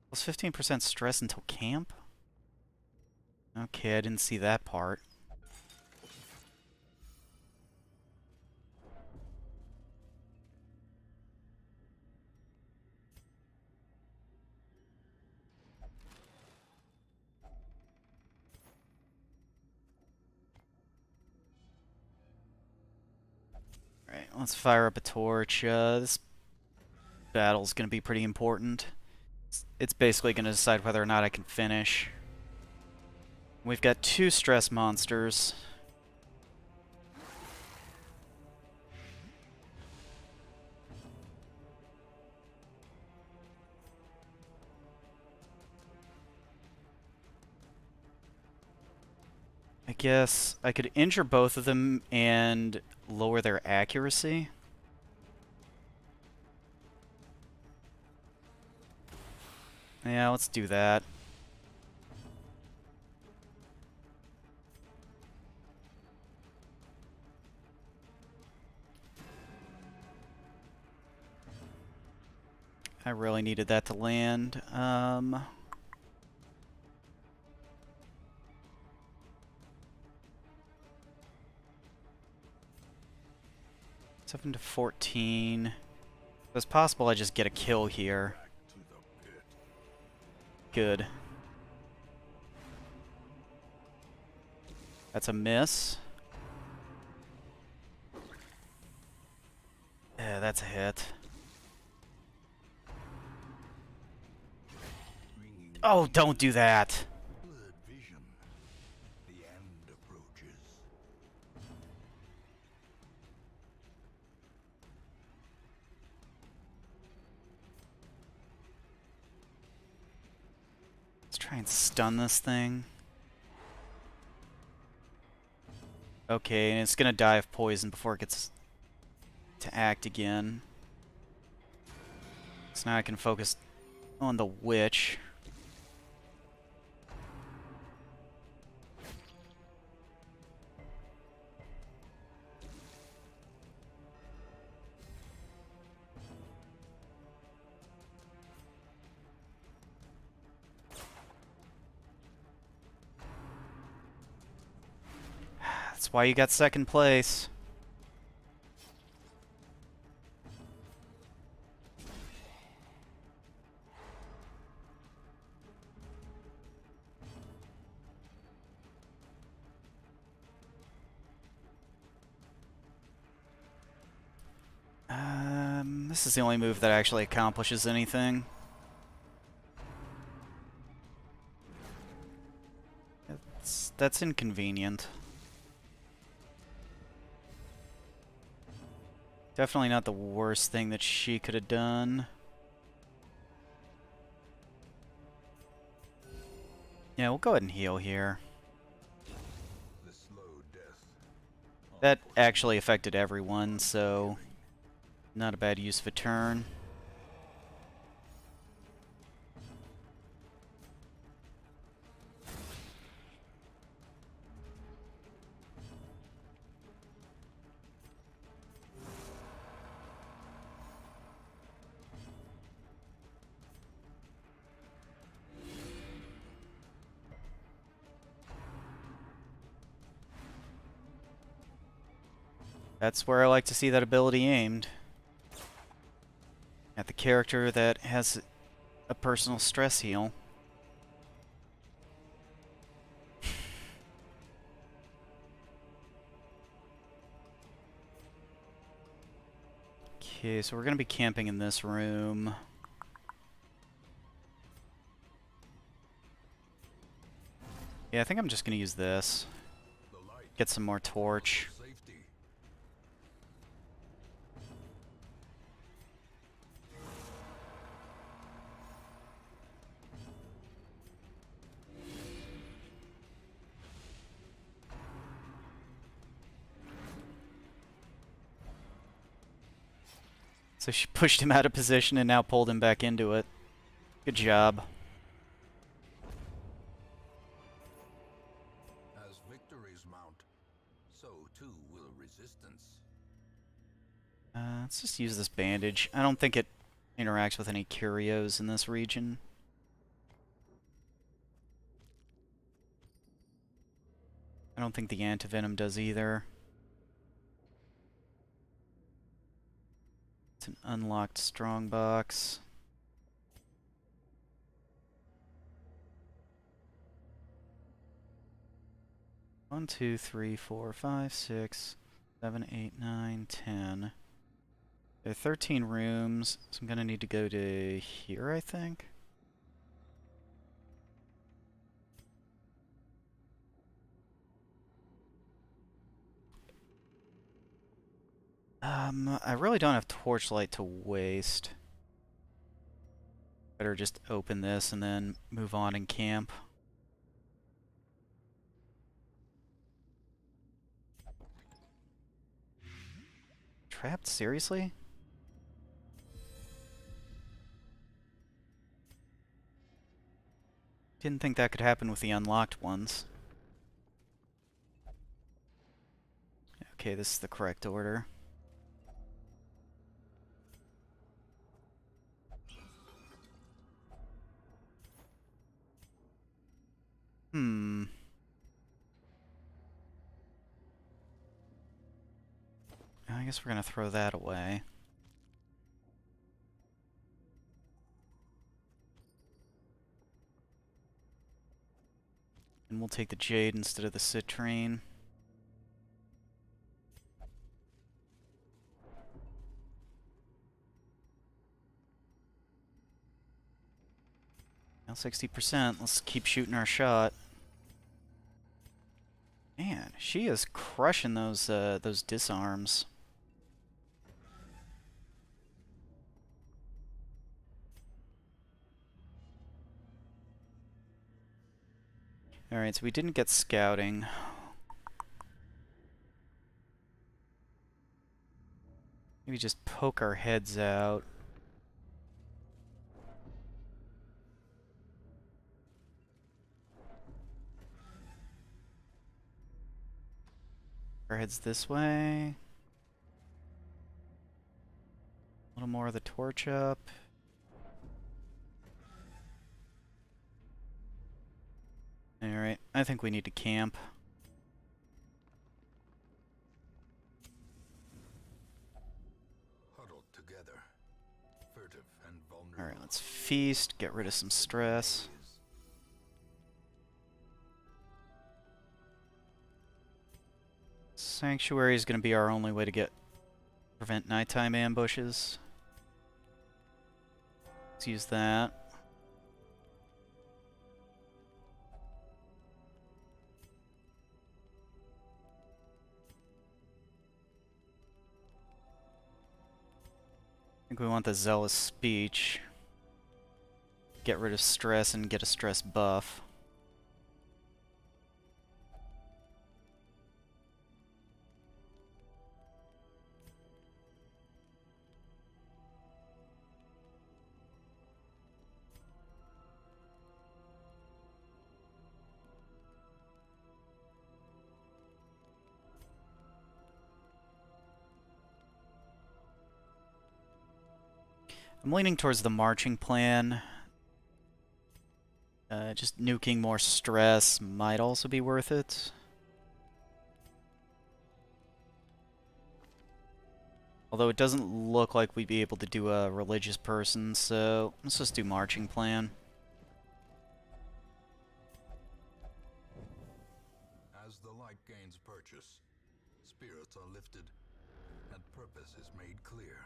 Plus 15% stress until camp? Okay, I didn't see that part. Alright, let's fire up a torch. This battle's gonna be pretty important. It's basically gonna decide whether or not I can finish. We've got 2 stress monsters. I guess I could injure both of them and lower their accuracy. Yeah, let's do that. I really needed that to land. 7 to 14. If it's possible I just get a kill here. Good. That's a miss. Yeah, that's a hit. Oh, don't do that. Blurred vision. The end approaches. Let's try and stun this thing. Okay, and it's gonna die of poison before it gets to act again. So now I can focus on the witch. That's why you got second place. This is the only move that actually accomplishes anything. That's inconvenient. Definitely not the worst thing that she could have done. Yeah, we'll go ahead and heal here. The slow death. That actually affected everyone, so not a bad use of a turn. That's where I like to see that ability aimed. At the character that has a personal stress heal. Okay, so we're gonna be camping in this room. Yeah, I think I'm just gonna use this. Get some more torch. Safety. So she pushed him out of position and now pulled him back into it. Good job. As victories mount, so too will resistance. Let's just use this bandage. I don't think it interacts with any curios in this region. I don't think the antivenom does either. It's an unlocked strongbox. One, 2, 3, 4, 5, 6, 7, 8, 9, 10. There are 13 rooms, so I'm gonna need to go to here, I think. I really don't have torchlight to waste. Better just open this and then move on and camp. Trapped? Seriously? Didn't think that could happen with the unlocked ones. Okay, this is the correct order. I guess we're gonna throw that away. And we'll take the jade instead of the citrine. Now 60%. Let's keep shooting our shot. Man, she is crushing those disarms. Alright, so we didn't get scouting. Maybe just poke our heads out. Our heads this way. A little more of the torch up. Alright, I think we need to camp. together, furtive and vulnerable. Alright, let's feast, get rid of some stress. Sanctuary is going to be our only way to prevent nighttime ambushes. Let's use that. I think we want the zealous speech. Get rid of stress and get a stress buff. I'm leaning towards the marching plan. Just nuking more stress might also be worth it. Although it doesn't look like we'd be able to do a religious person, so let's just do marching plan. As the light gains purchase, spirits are lifted, and purpose is made clear.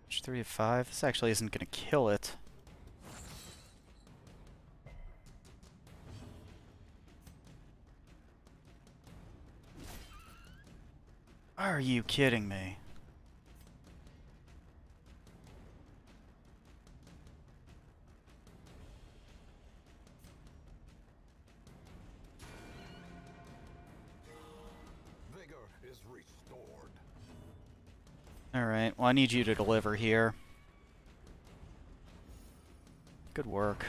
Which 3 to 5? This actually isn't going to kill it. Are you kidding me? Vigor is restored. Alright, well I need you to deliver here. Good work.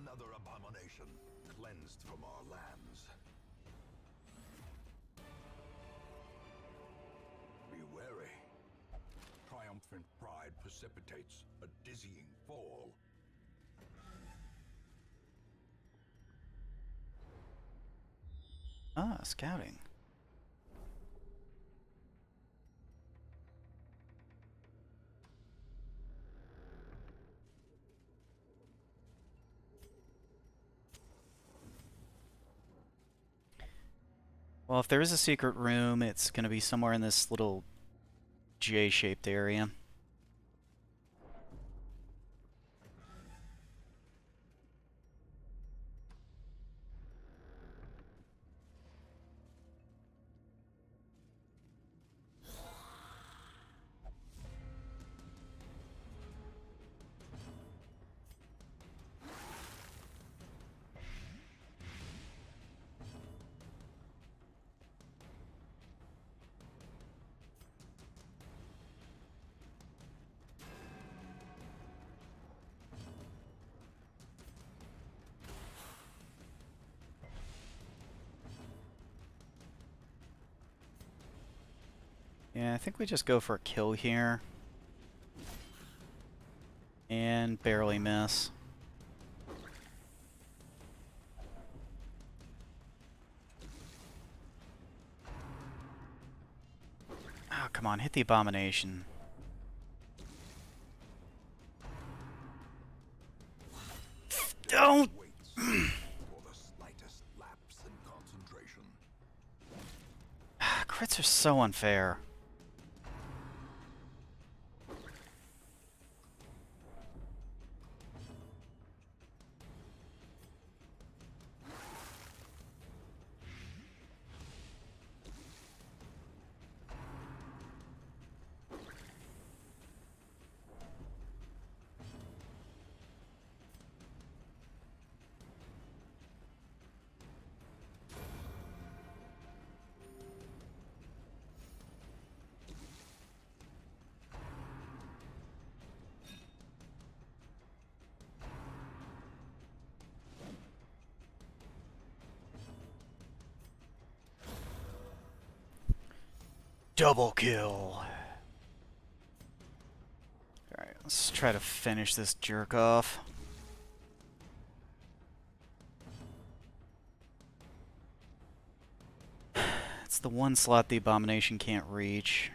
Another abomination cleansed from our lands. Be wary. Triumphant pride precipitates a dizzying fall. Ah, scouting. Well, if there is a secret room, it's going to be somewhere in this little J-shaped area. Yeah, I think we just go for a kill here. And barely miss. Oh, come on, hit the abomination. Don't! Waits for the slightest lapse in concentration. Crits are so unfair. Double kill. Alright, let's try to finish this jerk off. It's the one slot the Abomination can't reach.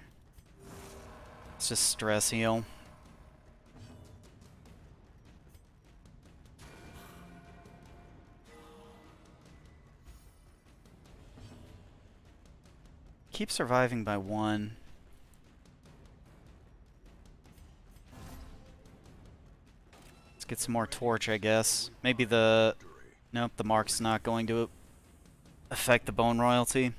It's just stress heal. Keep surviving by one. Let's get some more torch, I guess. Maybe the... Nope, the mark's not going to affect the bone royalty.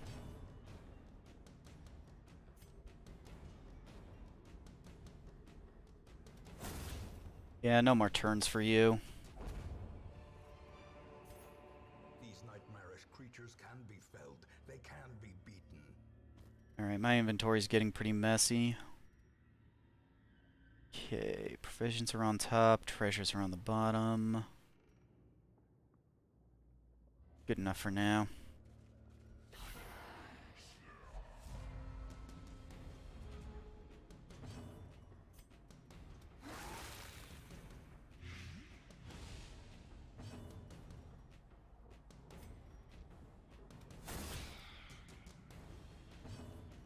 Yeah, no more turns for you. These nightmarish creatures can be felled. They can be beaten. Alright, my inventory's getting pretty messy. Okay, provisions are on top, treasures are on the bottom. Good enough for now.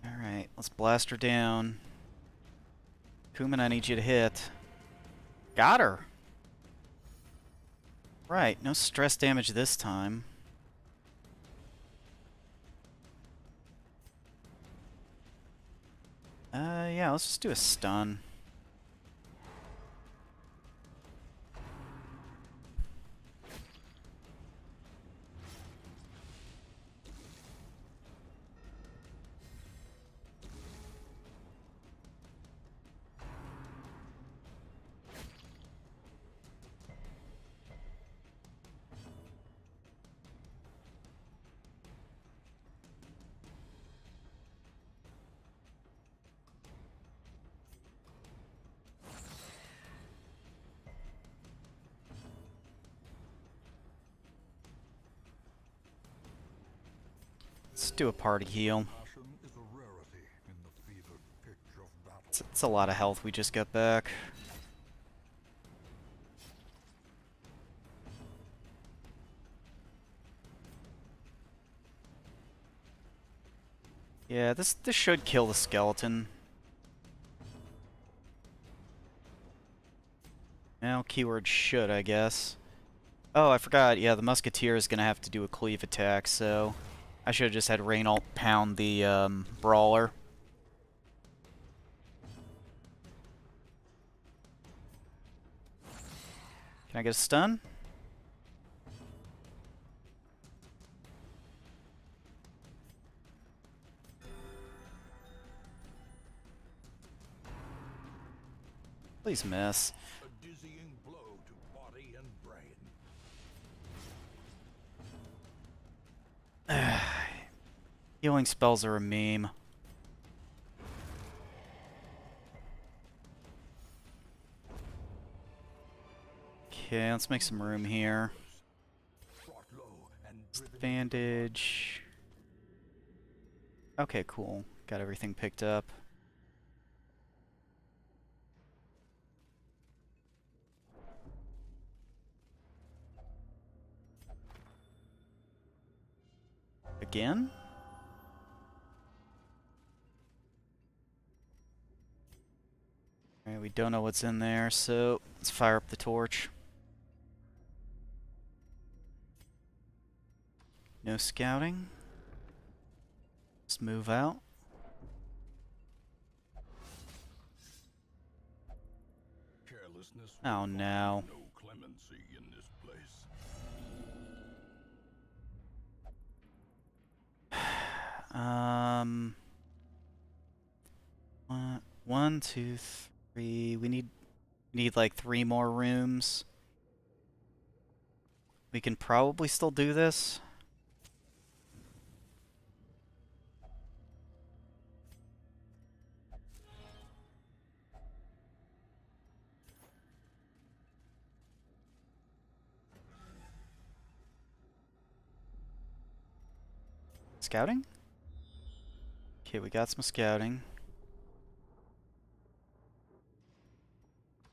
Alright, let's blast her down. Kuman, I need you to hit. Got her! Right, no stress damage this time. Yeah, let's just do a stun. Let's do a party heal. Passion is a rarity in the fevered pitch of battle. It's a lot of health we just got back. Yeah, this should kill the skeleton. Now, keyword should, I guess. Oh, I forgot. Yeah, the musketeer is gonna have to do a cleave attack, so I should have just had Reynault pound the brawler. Can I get a stun? Please miss. A dizzying blow to body and brain. Healing spells are a meme. Okay, let's make some room here. Brought low and driven Bandage. Okay, cool. Got everything picked up. Again? Alright, we don't know what's in there, so let's fire up the torch. No scouting. Let's move out. carelessness. Oh, will find no. No clemency in this place. One, two, three. We need like 3 more rooms. We can probably still do this. Scouting? Okay, we got some scouting.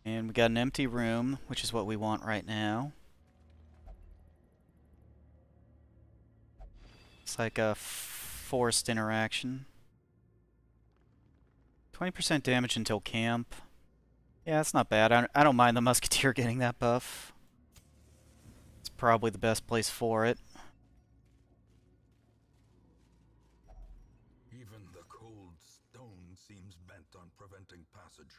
And we got an empty room, which is what we want right now. It's like a forced interaction. 20% damage until camp. Yeah, that's not bad. I don't mind the Musketeer getting that buff. It's probably the best place for it. Even the cold stone seems bent on preventing passage.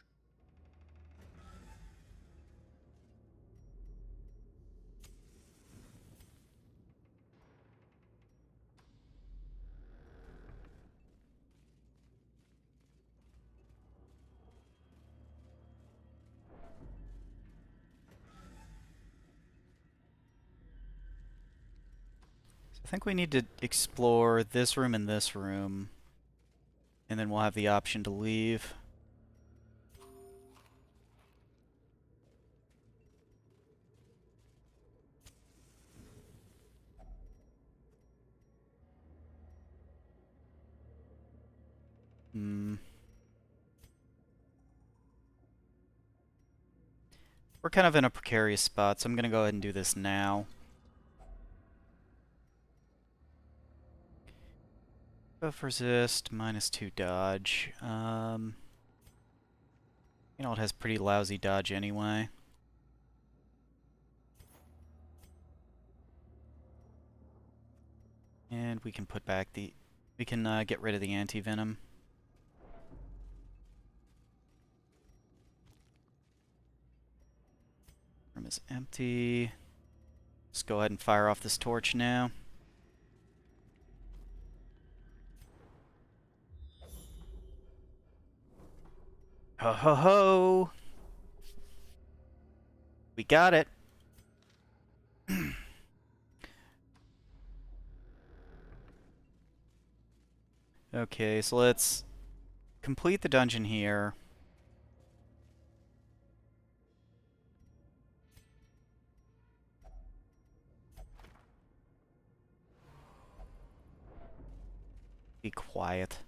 I think we need to explore this room and this room. And then we'll have the option to leave. We're kind of in a precarious spot, so I'm going to go ahead and do this now. Buff resist, -2 dodge. You know, it has pretty lousy dodge anyway. And we can put back the... We can get rid of the anti-venom. Room is empty. Let's go ahead and fire off this torch now. Ho ho ho! We got it! Okay, so let's complete the dungeon here. Be quiet.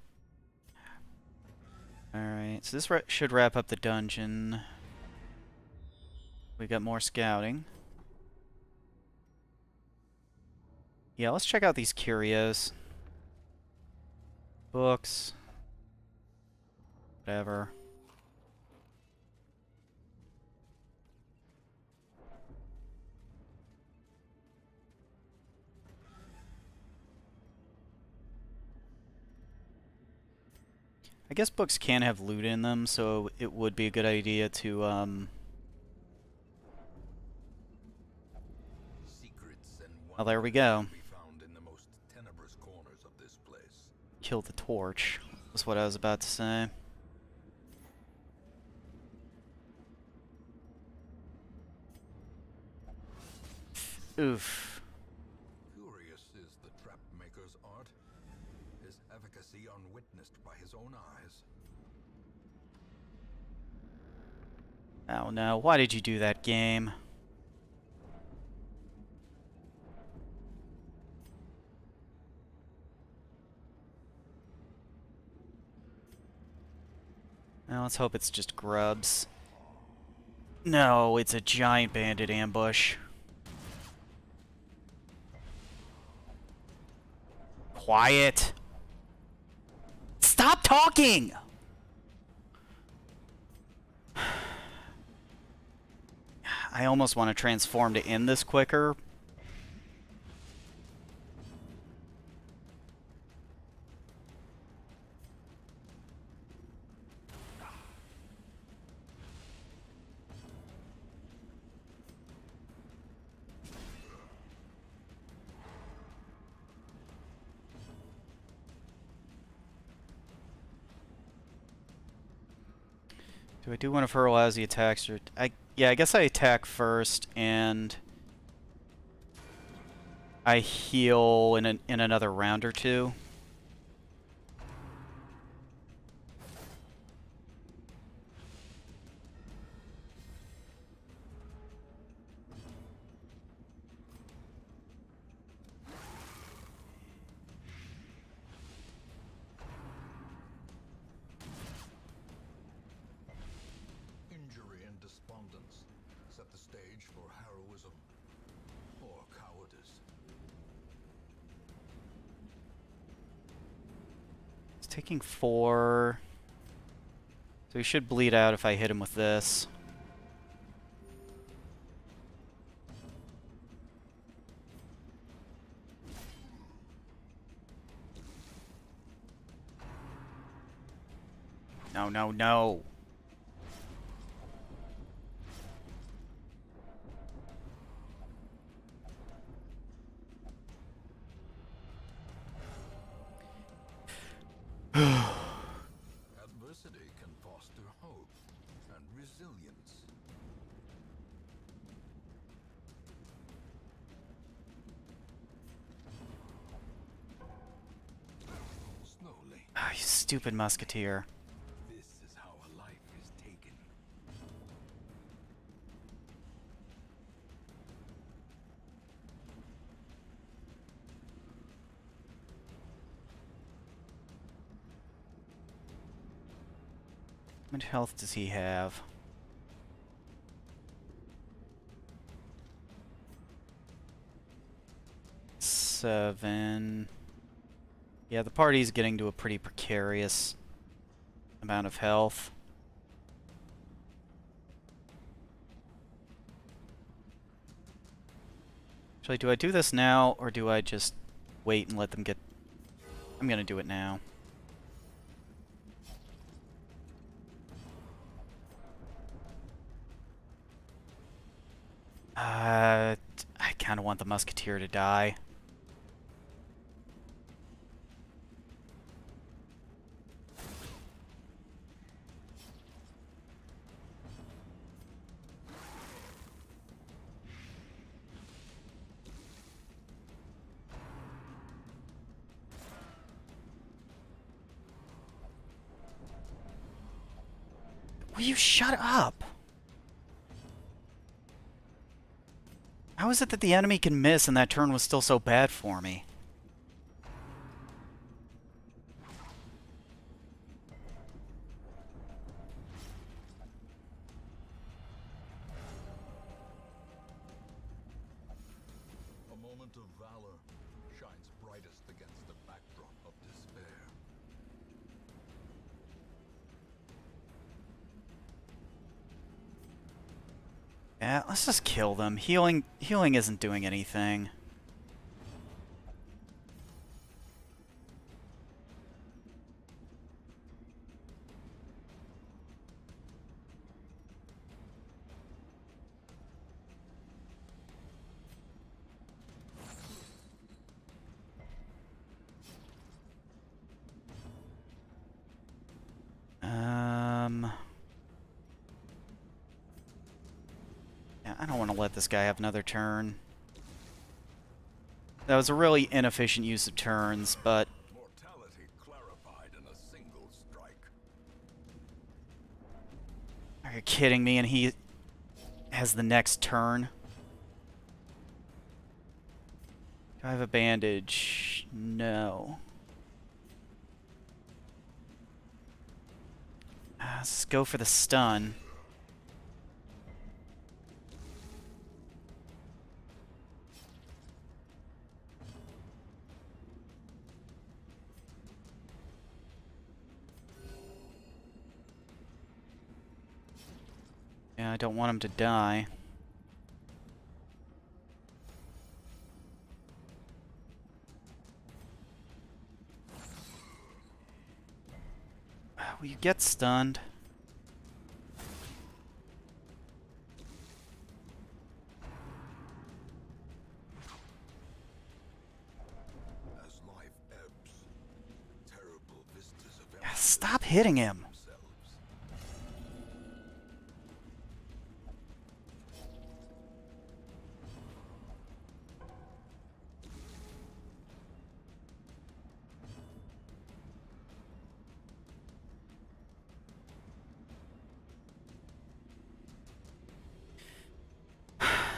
Alright, so this should wrap up the dungeon. We got more scouting. Yeah, let's check out these curios. Books. Whatever. I guess books can have loot in them, so it would be a good idea to, Secrets and oh, there we go. be found in the most tenebrous corners of this place. Kill the torch. That's what I was about to say. Oof. Curious is the trap maker's art. His efficacy unwitnessed by his own eyes. Oh no, why did you do that, game? Now let's hope it's just grubs. No, it's a giant bandit ambush. Quiet! Stop talking! I almost want to transform to end this quicker. Do I do one of her lousy attacks, or yeah, I guess I attack first and I heal in another round or two. taking 4. So he should bleed out if I hit him with this. No, no, no. Adversity can foster hope and resilience. Slowly, Ah, you stupid musketeer. this is how a life is taken. How much health does he have? 7. Yeah, the party's getting to a pretty precarious amount of health. Actually, do I do this now, or do I just wait and let them get... I'm gonna do it now. I kind of want the musketeer to die. Will you shut up? How is it that the enemy can miss and that turn was still so bad for me? A moment of valor shines brightest against the backdrop of despair. Yeah, let's just kill them. Healing isn't doing anything. Yeah, I don't want to let this guy have another turn. That was a really inefficient use of turns, but... Mortality clarified in a single strike. Are you kidding me? And he has the next turn. Do I have a bandage? No. Let's go for the stun. Yeah, I don't want him to die. Will you get stunned? As life ebbs, terrible vistas of Yeah, stop hitting him. themselves.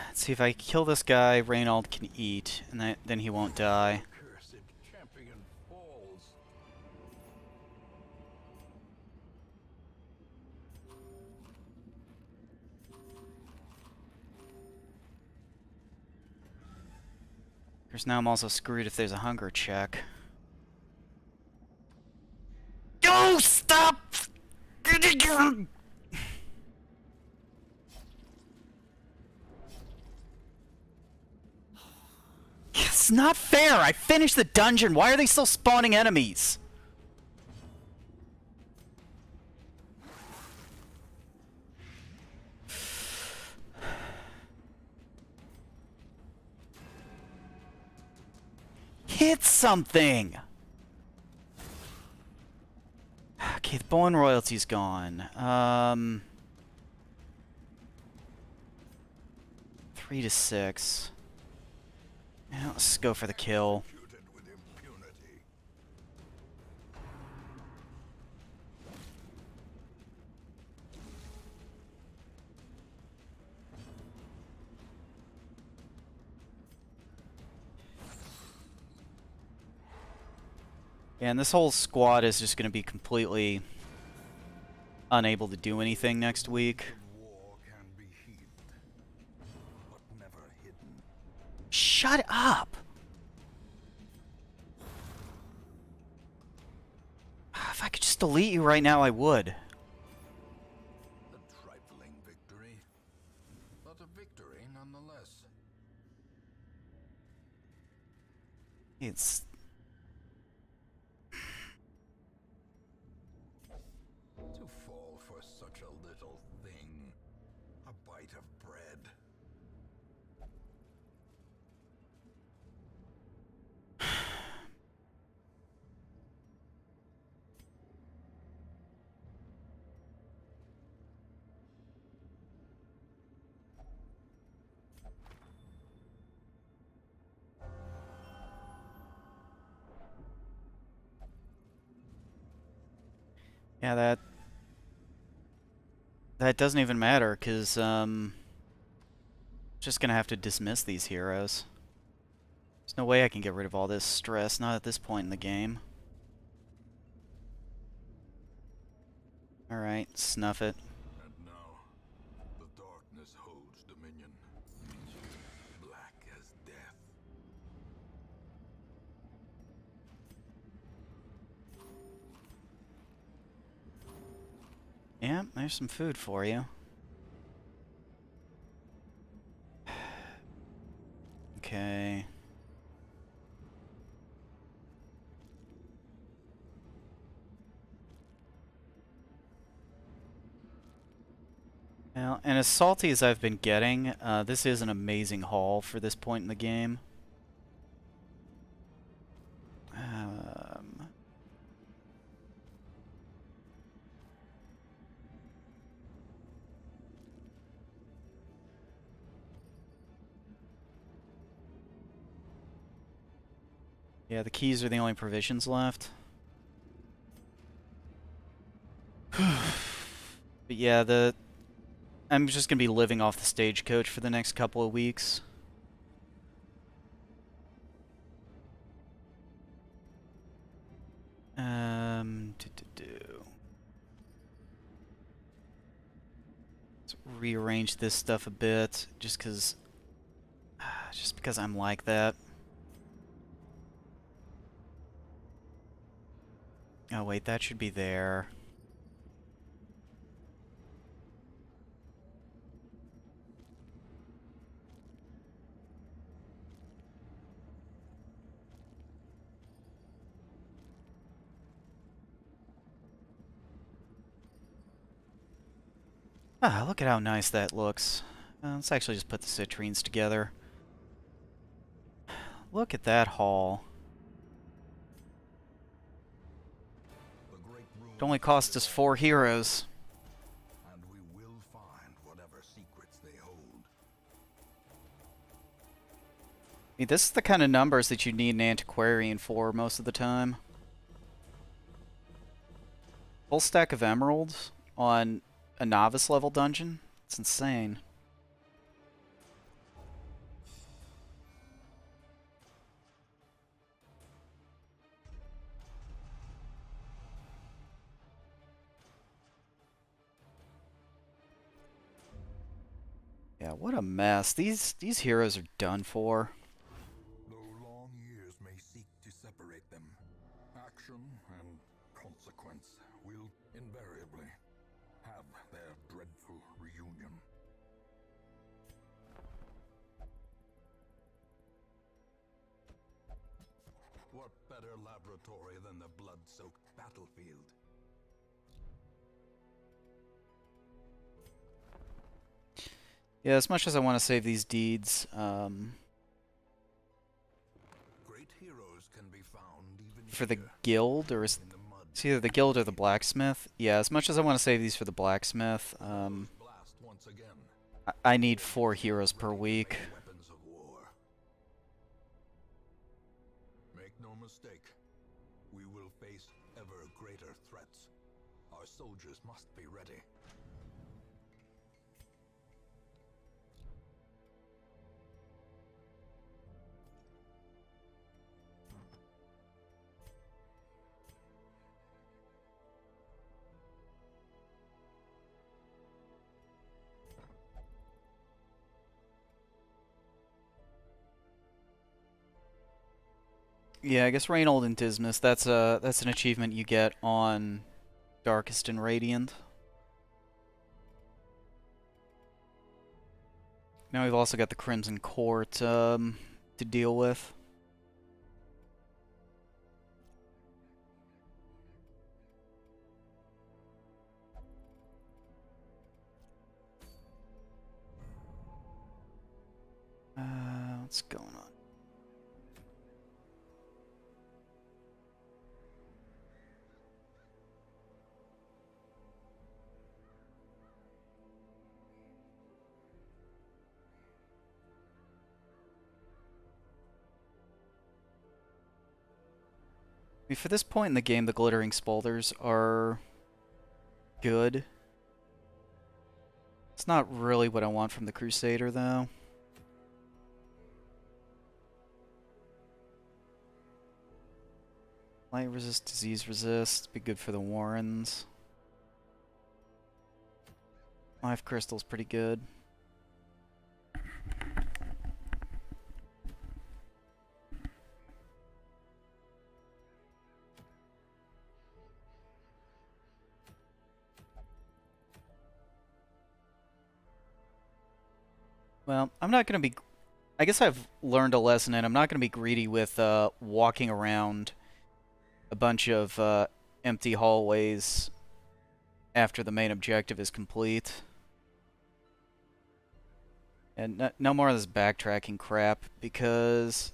Let's see if I kill this guy, Reynald can eat, and then he won't die. Cursed champion falls. Because now I'm also screwed if there's a hunger check. It's not fair! I finished the dungeon! Why are they still spawning enemies? Hit something! Okay, the Bowen royalty's gone. 3 to 6. Yeah, let's go for the kill. Yeah, and this whole squad is just going to be completely unable to do anything next week. Shut up! If I could just delete you right now, I would. A trifling victory, but a victory nonetheless. It's... To fall for such a little thing, a bite of bread. Yeah, that doesn't even matter, because, just gonna have to dismiss these heroes. There's no way I can get rid of all this stress, not at this point in the game. Alright, snuff it. And now, the darkness holds dominion, black as death. Yeah, there's some food for you. Okay. Well, and as salty as I've been getting, this is an amazing haul for this point in the game. Yeah, the keys are the only provisions left. But yeah, I'm just gonna be living off the stagecoach for the next couple of weeks. Let's rearrange this stuff a bit, just because I'm like that. Oh wait, that should be there. Ah, look at how nice that looks. Let's actually just put the citrines together. Look at that haul. It only cost us 4 heroes. And we will find whatever secrets they hold. I mean, this is the kind of numbers that you need an antiquarian for most of the time. Full stack of emeralds on a novice level dungeon? It's insane. Yeah, what a mess. These heroes are done for. Though long years may seek to separate them, action and consequence will invariably have their dreadful reunion. better laboratory than the blood-soaked battlefield. Yeah, as much as I want to save these deeds, Great heroes can be found even for the here, guild, or is in the mud. it's either the guild or the blacksmith. Yeah, as much as I want to save these for the blacksmith, Blast once again. I need 4 heroes per week. Weapons of war. Make no mistake, we will face ever greater threats. Our soldiers must be ready. Yeah, I guess Reynold and Dismas, that's an achievement you get on Darkest and Radiant. Now we've also got the Crimson Court to deal with. What's going on? I mean, for this point in the game, the Glittering Spolders are good. It's not really what I want from the Crusader, though. Light resist, disease resist, be good for the Warrens. Life Crystal's pretty good. Well, I'm not going to be... I guess I've learned a lesson, and I'm not going to be greedy with walking around a bunch of empty hallways after the main objective is complete. And no more of this backtracking crap, because...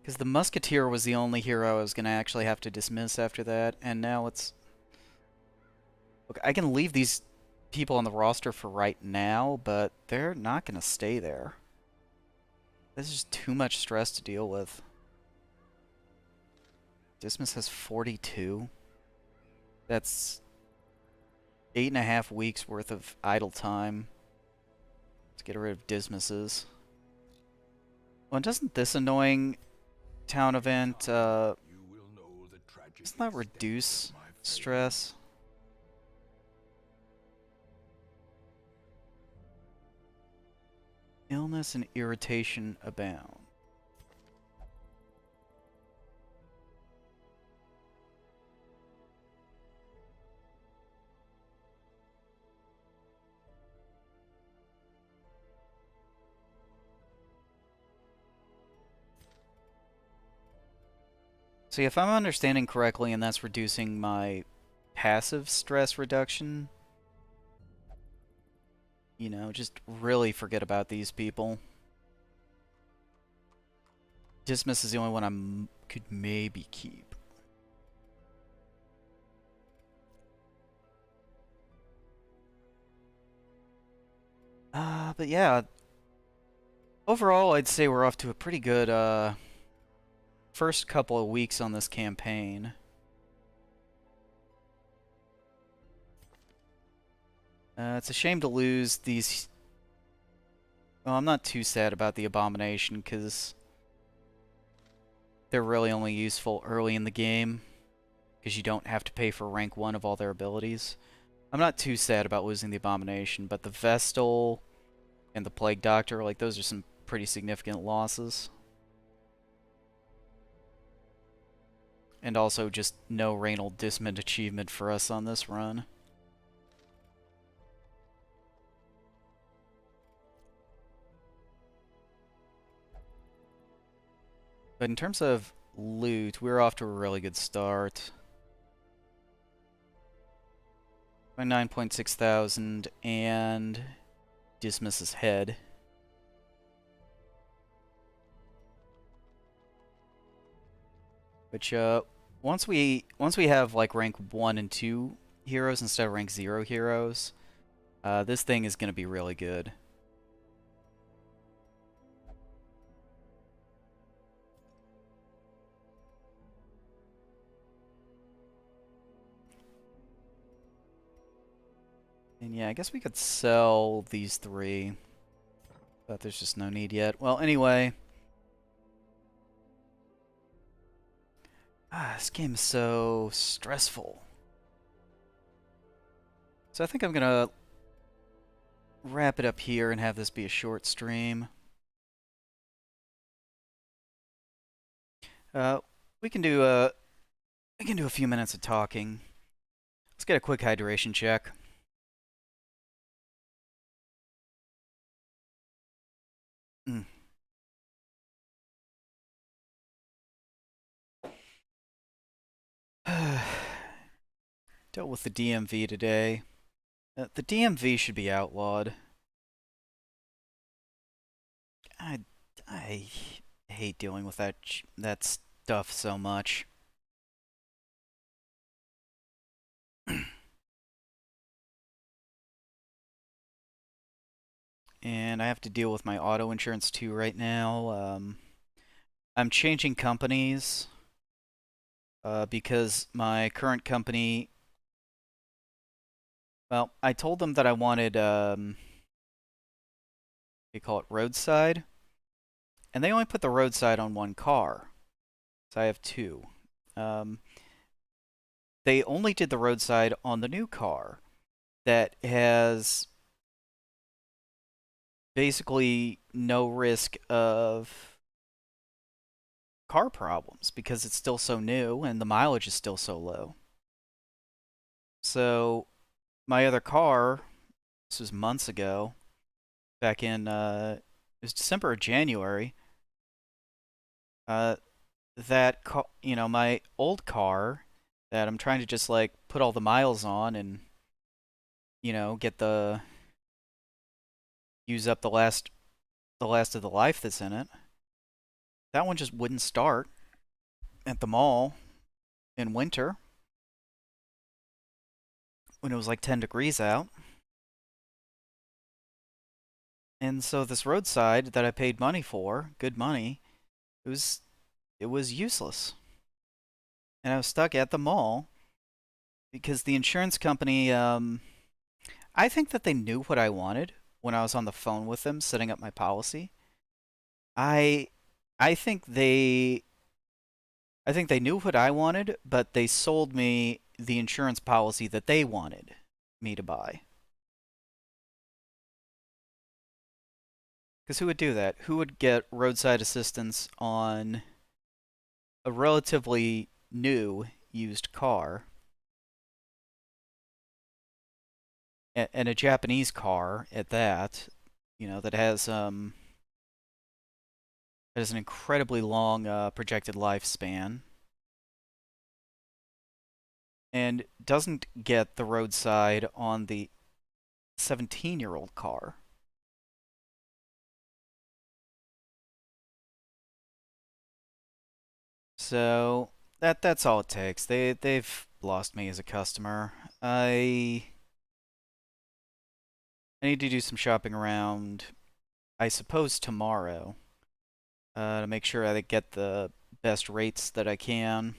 Because the Musketeer was the only hero I was going to actually have to dismiss after that, and now it's... Look, I can leave these people on the roster for right now, but they're not going to stay there. This is just too much stress to deal with. Dismas has 42. That's 8.5 weeks worth of idle time to get rid of Dismas's. Well, doesn't this annoying town event, doesn't that reduce stress? Illness and irritation abound. See, if I'm understanding correctly, and that's reducing my passive stress reduction, you know, just really forget about these people. Dismas is the only one I could maybe keep. But yeah, overall, I'd say we're off to a pretty good, first couple of weeks on this campaign. It's a shame to lose these... Well, I'm not too sad about the Abomination, because they're really only useful early in the game, because you don't have to pay for rank 1 of all their abilities. I'm not too sad about losing the Abomination, but the Vestal and the Plague Doctor, like, those are some pretty significant losses. And also just no Reynold Dismant achievement for us on this run. But in terms of loot, we're off to a really good start. 9.6 thousand and dismisses head. Which once we have like rank 1 and 2 heroes instead of rank 0 heroes, this thing is going to be really good. And yeah, I guess we could sell these 3, but there's just no need yet. Well, anyway. This game is so stressful. So I think I'm gonna wrap it up here and have this be a short stream. We can do a few minutes of talking. Let's get a quick hydration check. Dealt with the DMV today. The DMV should be outlawed. I hate dealing with that stuff so much. And I have to deal with my auto insurance too right now. I'm changing companies because my current company. Well, I told them that I wanted they call it roadside, and they only put the roadside on 1 car, so I have 2. They only did the roadside on the new car that has basically no risk of car problems because it's still so new and the mileage is still so low. So my other car, this was months ago, back in it was December or January. That my old car that I'm trying to just like put all the miles on and get use up the last of the life that's in it. That one just wouldn't start at the mall in winter when it was like 10 degrees out. And so this roadside that I paid money for, good money, it was useless. And I was stuck at the mall because the insurance company, I think that they knew what I wanted when I was on the phone with them setting up my policy. I think they knew what I wanted, but they sold me the insurance policy that they wanted me to buy. Because who would do that? Who would get roadside assistance on a relatively new used car and a Japanese car at that? That has an incredibly long projected lifespan and doesn't get the roadside on the 17-year-old car. So that's all it takes. They've lost me as a customer. I need to do some shopping around, I suppose tomorrow, to make sure I get the best rates that I can.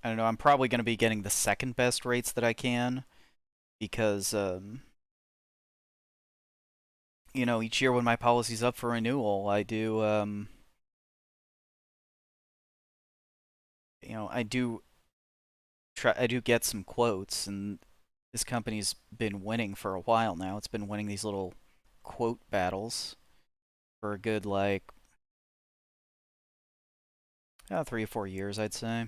I don't know, I'm probably going to be getting the second best rates that I can because, each year when my policy's up for renewal, I do, I do get some quotes, and this company's been winning for a while now. It's been winning these little quote battles for a good, like, 3 or 4 years, I'd say.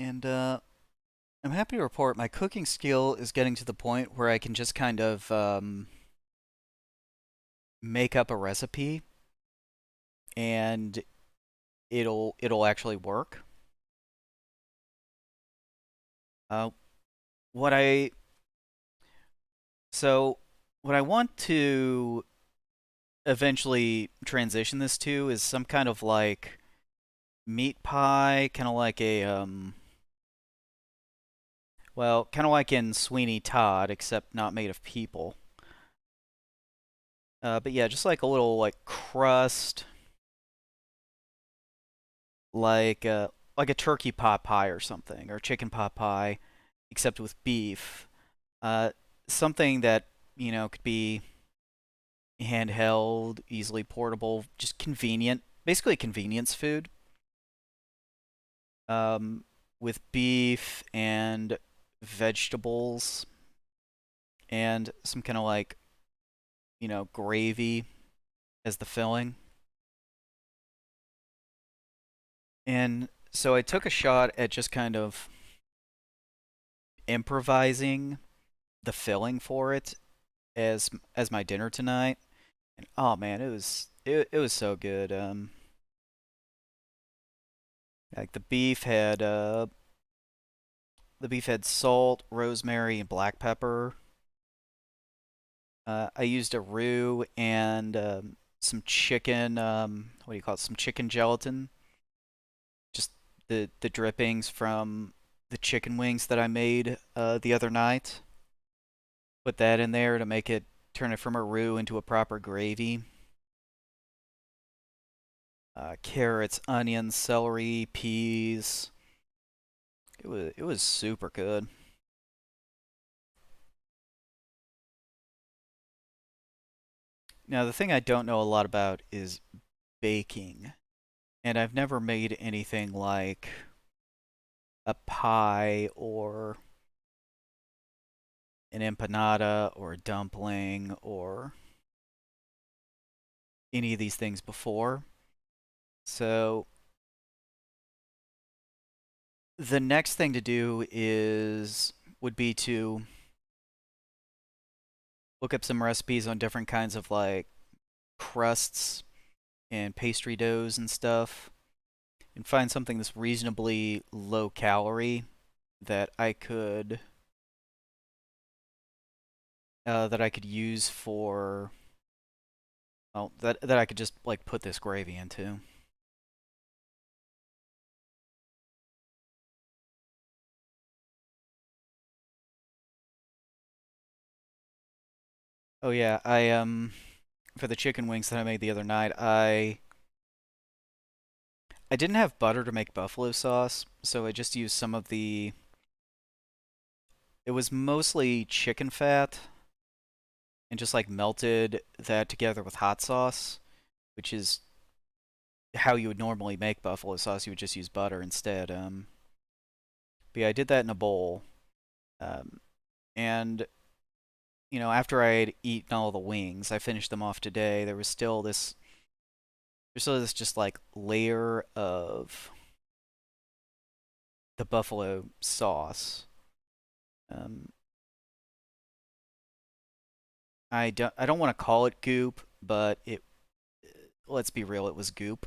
And I'm happy to report my cooking skill is getting to the point where I can just kind of make up a recipe and it'll actually work. Uh, what I so what I want to eventually transition this to is some kind of like meat pie, kind of like a well, kind of like in Sweeney Todd, except not made of people. But yeah, just like a little like crust, like a turkey pot pie or something, or chicken pot pie, except with beef. Uh, Something that could be handheld, easily portable, just convenient. Basically, convenience food. With beef and vegetables and some kind of like gravy as the filling. And so I took a shot at just kind of improvising the filling for it as my dinner tonight. And oh man, it was so good. Like the beef had salt, rosemary, and black pepper. I used a roux and some chicken. What do you call it? Some chicken gelatin. Just the drippings from the chicken wings that I made the other night. Put that in there to make it turn it from a roux into a proper gravy. Carrots, onions, celery, peas. It was super good. Now the thing I don't know a lot about is baking, and I've never made anything like a pie or an empanada or a dumpling or any of these things before. So the next thing to do would be to look up some recipes on different kinds of like crusts and pastry doughs and stuff and find something that's reasonably low calorie that I could use for well that I could just like put this gravy into. Oh yeah, I for the chicken wings that I made the other night, I didn't have butter to make buffalo sauce, so I just used some of the it was mostly chicken fat and just like melted that together with hot sauce, which is how you would normally make buffalo sauce. You would just use butter instead. But yeah, I did that in a bowl. Um, and after I had eaten all the wings, I finished them off today. There's still this just like layer of the buffalo sauce. Um, I don't want to call it goop, but let's be real, it was goop.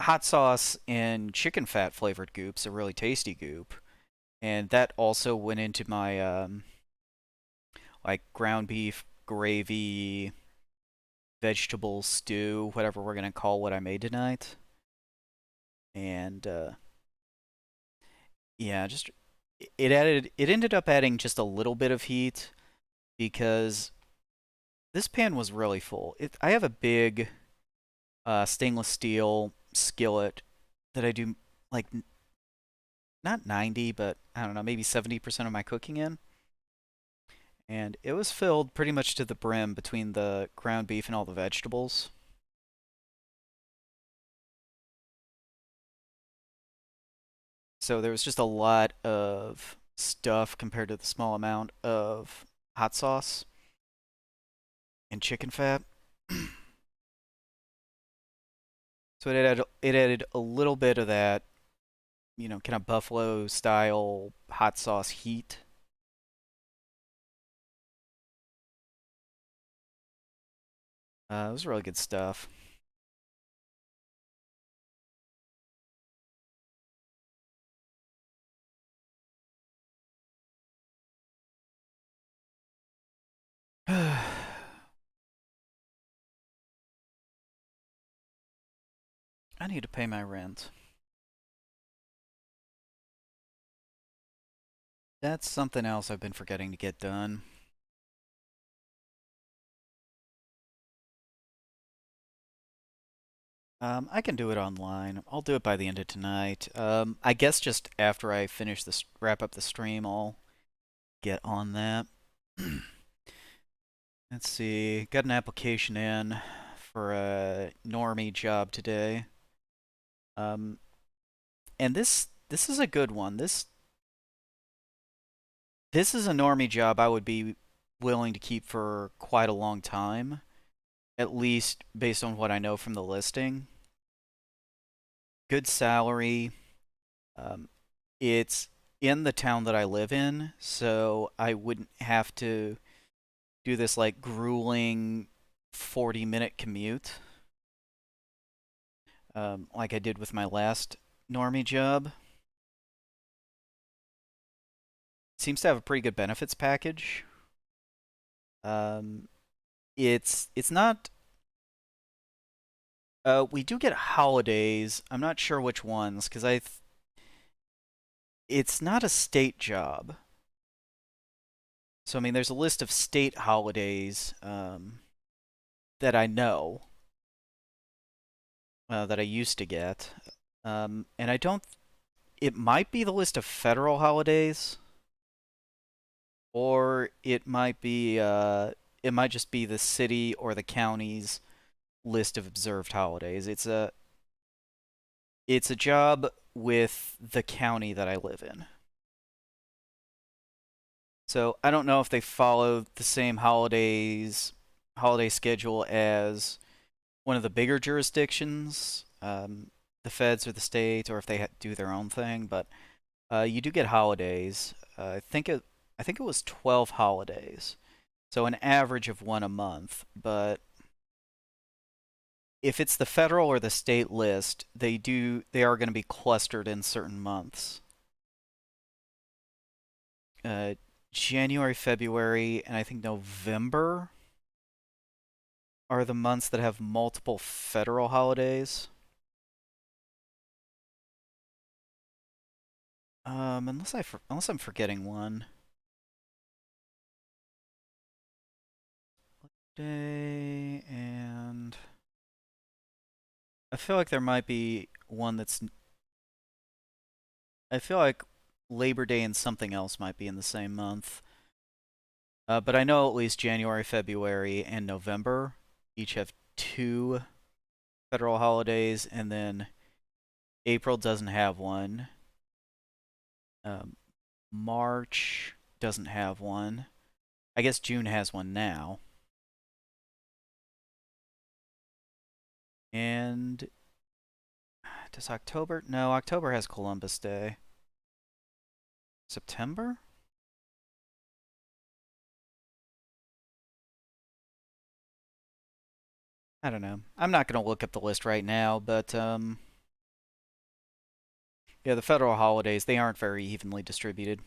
Hot sauce and chicken fat flavored goop's a really tasty goop, and that also went into my like ground beef gravy vegetable stew, whatever we're gonna call what I made tonight. And yeah, just it ended up adding just a little bit of heat because this pan was really full. I have a big stainless steel skillet that I do like not 90, but I don't know, maybe 70% of my cooking in. And it was filled pretty much to the brim between the ground beef and all the vegetables. So there was just a lot of stuff compared to the small amount of hot sauce and chicken fat. So it added a little bit of that kind of buffalo style hot sauce heat. It was really good stuff. I need to pay my rent. That's something else I've been forgetting to get done. I can do it online. I'll do it by the end of tonight. I guess just after I finish this, wrap up the stream, I'll get on that. Let's see. Got an application in for a normie job today. And this is a good one. This is a normie job I would be willing to keep for quite a long time, at least based on what I know from the listing. Good salary. It's in the town that I live in, so I wouldn't have to do this like grueling 40-minute commute like I did with my last normie job. Seems to have a pretty good benefits package. It's not. We do get holidays. I'm not sure which ones because it's not a state job. So I mean, there's a list of state holidays that I know that I used to get, and I don't. It might be the list of federal holidays, or it might be. It might just be the city or the county's list of observed holidays. It's a job with the county that I live in. So I don't know if they follow the same holiday schedule as one of the bigger jurisdictions, the feds or the state, or if they do their own thing. But you do get holidays. I think it was 12 holidays, so an average of one a month. But if it's the federal or the state list, they are going to be clustered in certain months. January, February, and I think November are the months that have multiple federal holidays. Unless I'm forgetting one. Day, and I feel like there might be one that's. I feel like Labor Day and something else might be in the same month. But I know at least January, February, and November each have 2 federal holidays, and then April doesn't have one. March doesn't have one. I guess June has one now. And does October? No, October has Columbus Day. September? I don't know. I'm not going to look up the list right now, but yeah, the federal holidays, they aren't very evenly distributed.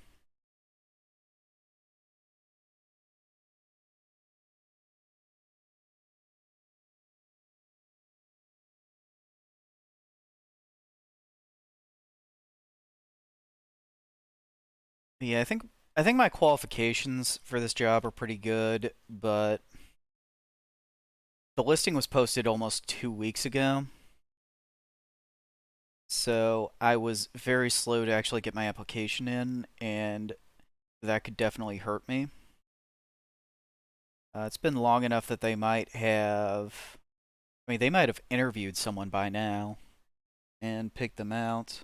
Yeah, I think my qualifications for this job are pretty good, but the listing was posted almost 2 weeks ago. So I was very slow to actually get my application in, and that could definitely hurt me. It's been long enough that they might have. I mean, they might have interviewed someone by now and picked them out.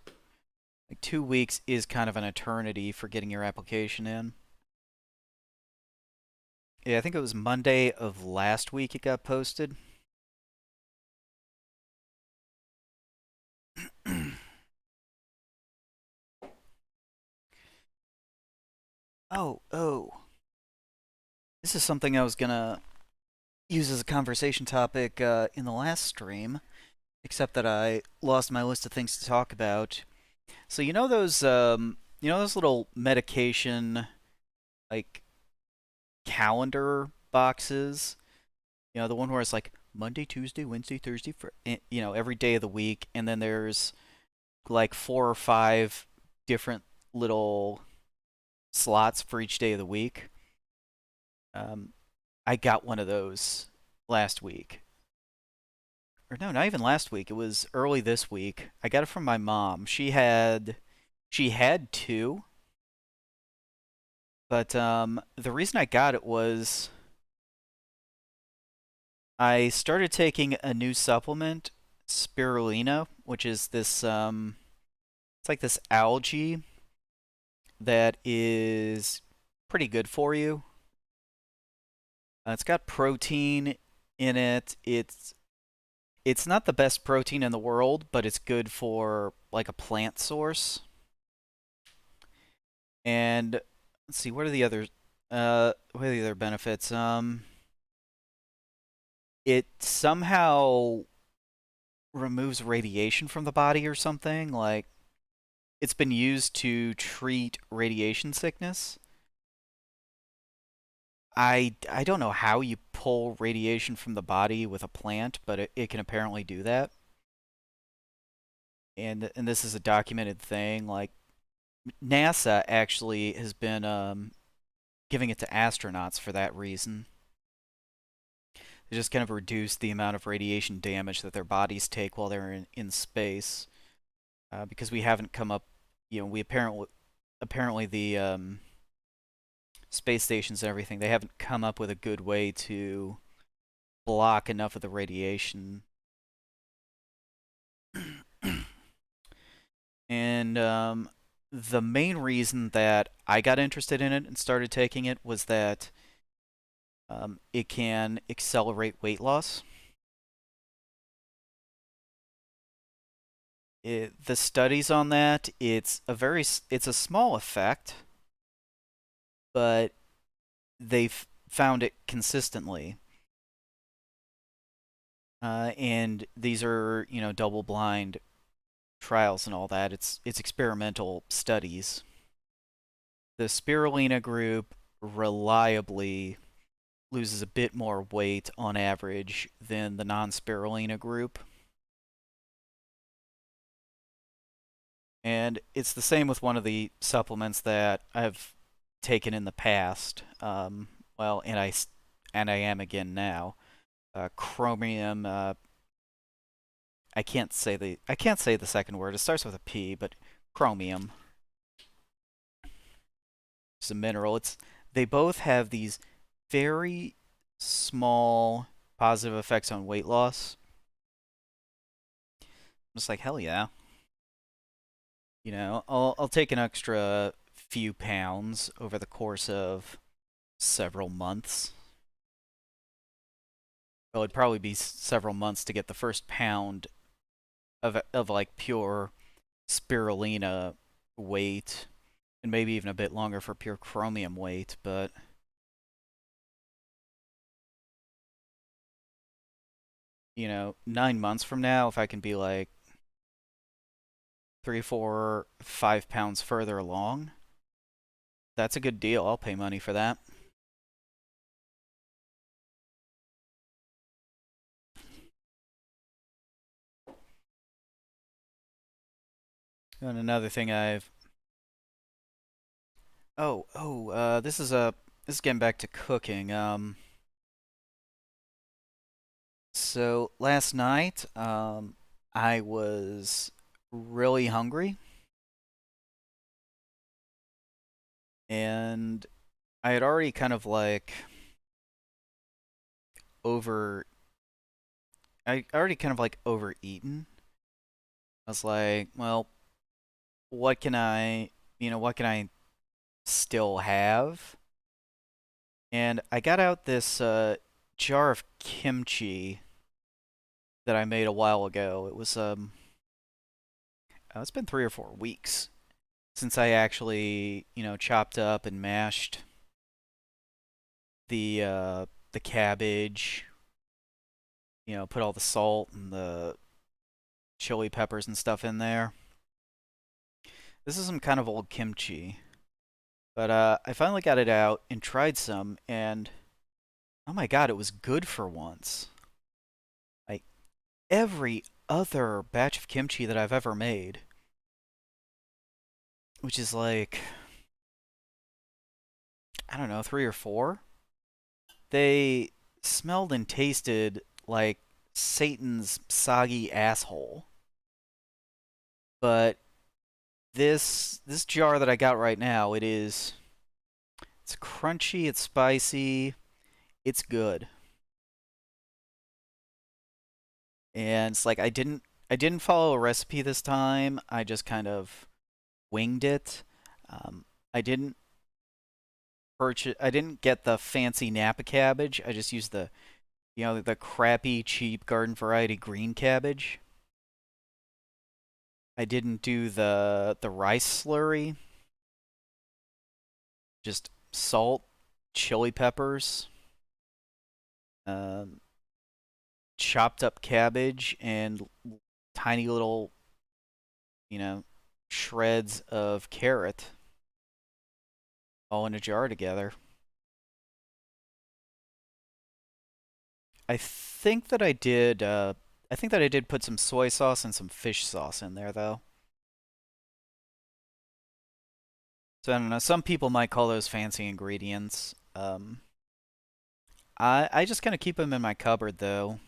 Like 2 weeks is kind of an eternity for getting your application in. Yeah, I think it was Monday of last week it got posted. Oh. This is something I was gonna use as a conversation topic in the last stream, except that I lost my list of things to talk about. So you know those little medication like calendar boxes. You know, the one where it's like Monday, Tuesday, Wednesday, Thursday, for you know, every day of the week, and then there's like 4 or 5 different little slots for each day of the week. Um, I got one of those last week. Or no, not even last week. It was early this week. I got it from my mom. She had two, but the reason I got it was I started taking a new supplement, spirulina, which is this it's like this algae that is pretty good for you. It's got protein in it. It's not the best protein in the world, but it's good for like a plant source. And let's see, what are the other benefits? It somehow removes radiation from the body or something. Like it's been used to treat radiation sickness. I don't know how you pull radiation from the body with a plant, but it can apparently do that. And this is a documented thing. Like NASA actually has been giving it to astronauts for that reason. They just kind of reduce the amount of radiation damage that their bodies take while they're in space. Because we haven't come up, you know, we apparently the space stations and everything, they haven't come up with a good way to block enough of the radiation. And the main reason that I got interested in it and started taking it was that it can accelerate weight loss. The studies on that, it's a small effect, but they've found it consistently. And these are, you know, double-blind trials and all that. It's experimental studies. The spirulina group reliably loses a bit more weight on average than the non-spirulina group. And it's the same with one of the supplements that I've taken in the past. Well, and I am again now. Chromium. I can't say the second word. It starts with a P, but chromium. It's a mineral. They both have these very small positive effects on weight loss. I'm just like, hell yeah. You know, I'll take an extra few pounds over the course of several months. Well, it'd probably be several months to get the first pound of like pure spirulina weight, and maybe even a bit longer for pure chromium weight, but you know, 9 months from now, if I can be like 3, 4, 5 pounds further along, that's a good deal. I'll pay money for that. And another thing this is getting back to cooking. So last night, I was really hungry, and I had already kind of like over. I already kind of like overeaten. I was like, well, what can I still have? And I got out this jar of kimchi that I made a while ago. It was it's been 3 or 4 weeks. since I actually, chopped up and mashed the cabbage, put all the salt and the chili peppers and stuff in there. This is some kind of old kimchi. But I finally got it out and tried some, and oh my god, it was good for once. Like, every other batch of kimchi that I've ever made, which is like, I don't know, 3 or 4, they smelled and tasted like Satan's soggy asshole. But this jar that I got right now, it's crunchy, it's spicy, it's good. And it's like I didn't follow a recipe this time. I just kind of winged it. I didn't purchase. I didn't get the fancy Napa cabbage. I just used the crappy, cheap garden variety green cabbage. I didn't do the rice slurry. Just salt, chili peppers, um, chopped up cabbage, and tiny little, you know, shreds of carrot all in a jar together. I think that I did. I think that I did put some soy sauce and some fish sauce in there, though. So I don't know. Some people might call those fancy ingredients. I just kind of keep them in my cupboard though,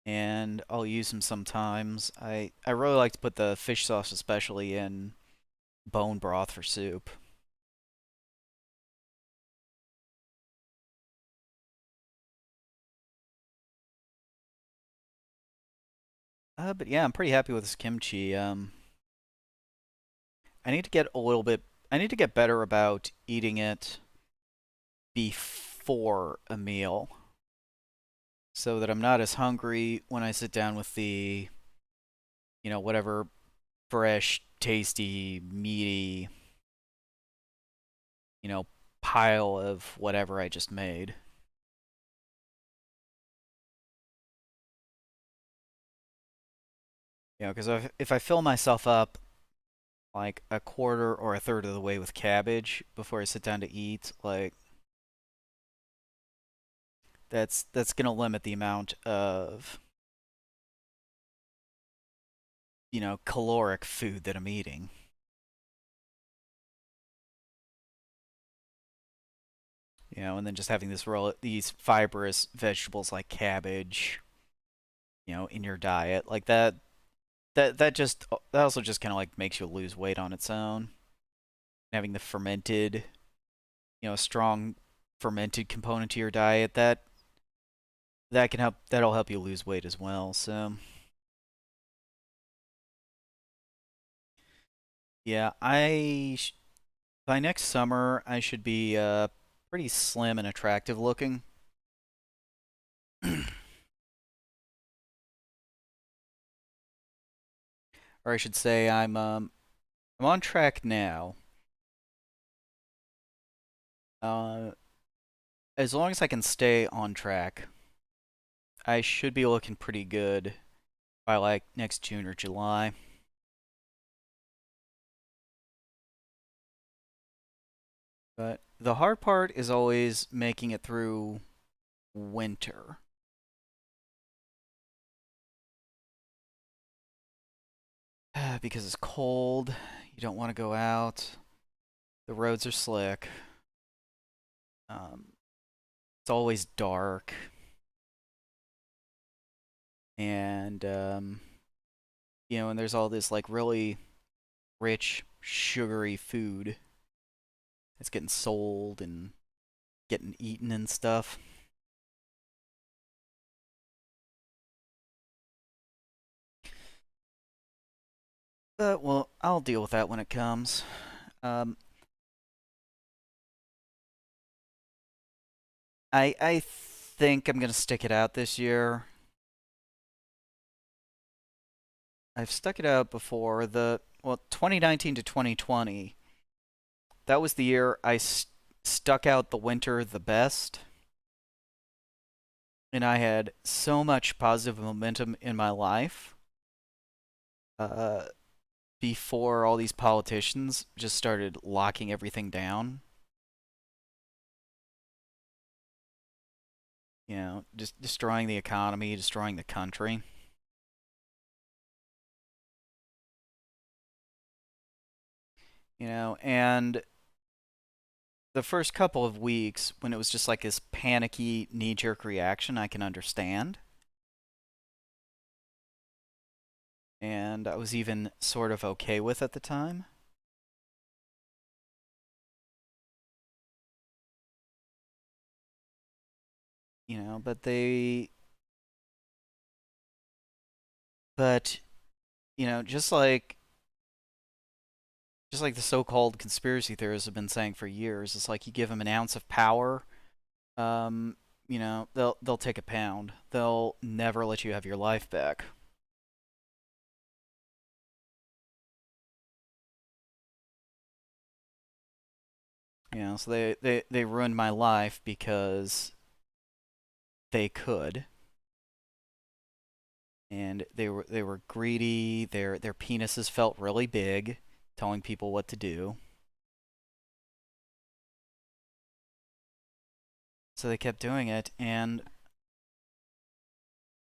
and I'll use them sometimes. I really like to put the fish sauce especially in bone broth for soup. But yeah, I'm pretty happy with this kimchi. I need to get a little bit. I need to get better about eating it before a meal, so that I'm not as hungry when I sit down with the, whatever fresh, tasty, meaty, you know, pile of whatever I just made. Because if I fill myself up like a quarter or a third of the way with cabbage before I sit down to eat, like that's gonna limit the amount of caloric food that I'm eating. And then just having these fibrous vegetables like cabbage, in your diet, like that also just kind of like makes you lose weight on its own. Having the fermented, strong fermented component to your diet, that'll help you lose weight as well. So yeah, by next summer I should be pretty slim and attractive looking. Or I should say I'm on track now. Uh, as long as I can stay on track, I should be looking pretty good by like next June or July. But the hard part is always making it through winter. Because it's cold, you don't want to go out, the roads are slick, um, it's always dark, and and there's all this like really rich, sugary food that's getting sold and getting eaten and stuff. But well, I'll deal with that when it comes. Um, I think I'm gonna stick it out this year. I've stuck it out before. well, 2019 to 2020, that was the year I stuck out the winter the best. And I had so much positive momentum in my life uh, before all these politicians just started locking everything down. You know, just destroying the economy, destroying the country. You know, and the first couple of weeks when it was just like this panicky knee-jerk reaction, I can understand. And I was even sort of okay with at the time. You know, but you know, just like the so-called conspiracy theorists have been saying for years, it's like you give them an ounce of power, um, you know, they'll take a pound. They'll never let you have your life back. You know, so they ruined my life because they could. And they were greedy. Their penises felt really big, telling people what to do. So they kept doing it, and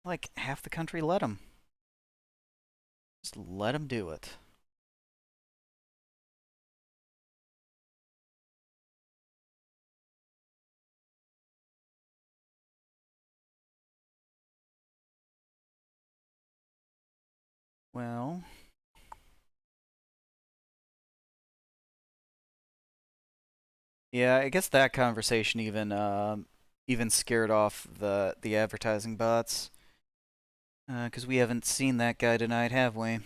like half the country let them. Just let them do it. Well, yeah, I guess that conversation even scared off the advertising bots, because we haven't seen that guy tonight, have we?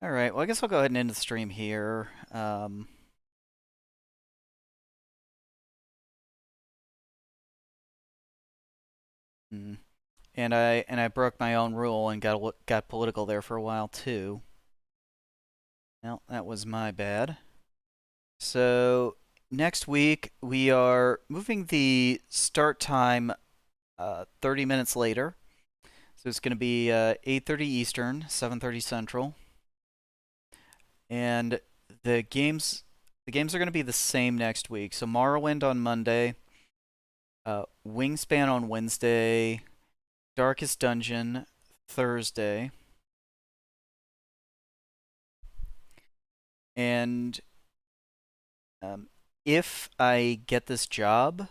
All right, well, I guess I'll go ahead and end the stream here. Hmm. And I broke my own rule and got political there for a while too. Well, that was my bad. So next week we are moving the start time 30 minutes later. So it's going to be 8:30 Eastern, 7:30 Central. And the games are going to be the same next week. So Morrowind on Monday, Wingspan on Wednesday, Darkest Dungeon Thursday. And if I get this job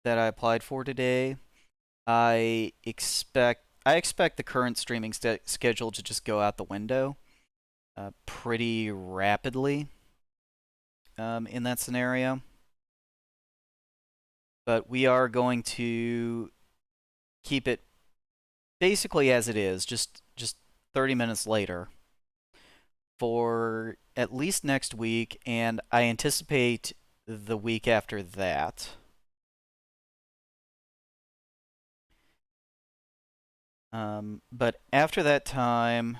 that I applied for today, I expect the current streaming schedule to just go out the window pretty rapidly in that scenario. But we are going to keep it basically as it is, just 30 minutes later for at least next week, and I anticipate the week after that. But after that time,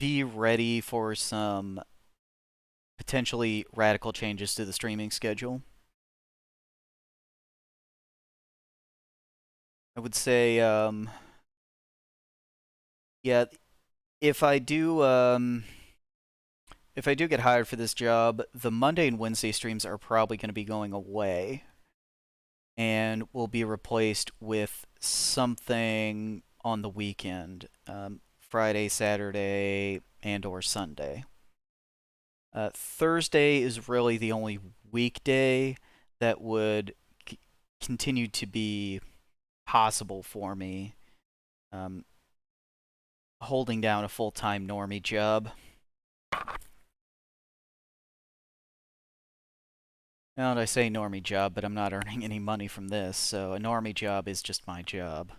be ready for some potentially radical changes to the streaming schedule. I would say, yeah, if I do get hired for this job, the Monday and Wednesday streams are probably going to be going away and will be replaced with something on the weekend, Friday, Saturday, and/or Sunday. Thursday is really the only weekday that would continue to be possible for me, holding down a full-time normie job. Now, I say normie job, but I'm not earning any money from this, so a normie job is just my job.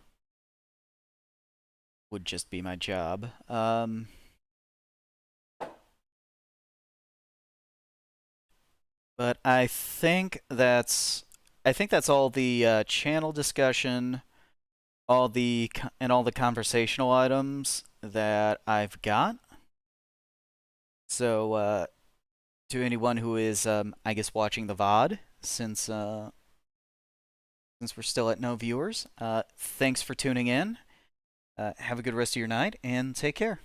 Would just be my job. But I think that's all the channel discussion. all the conversational items that I've got. So to anyone who is I guess watching the VOD, since we're still at no viewers, thanks for tuning in. Have a good rest of your night and take care.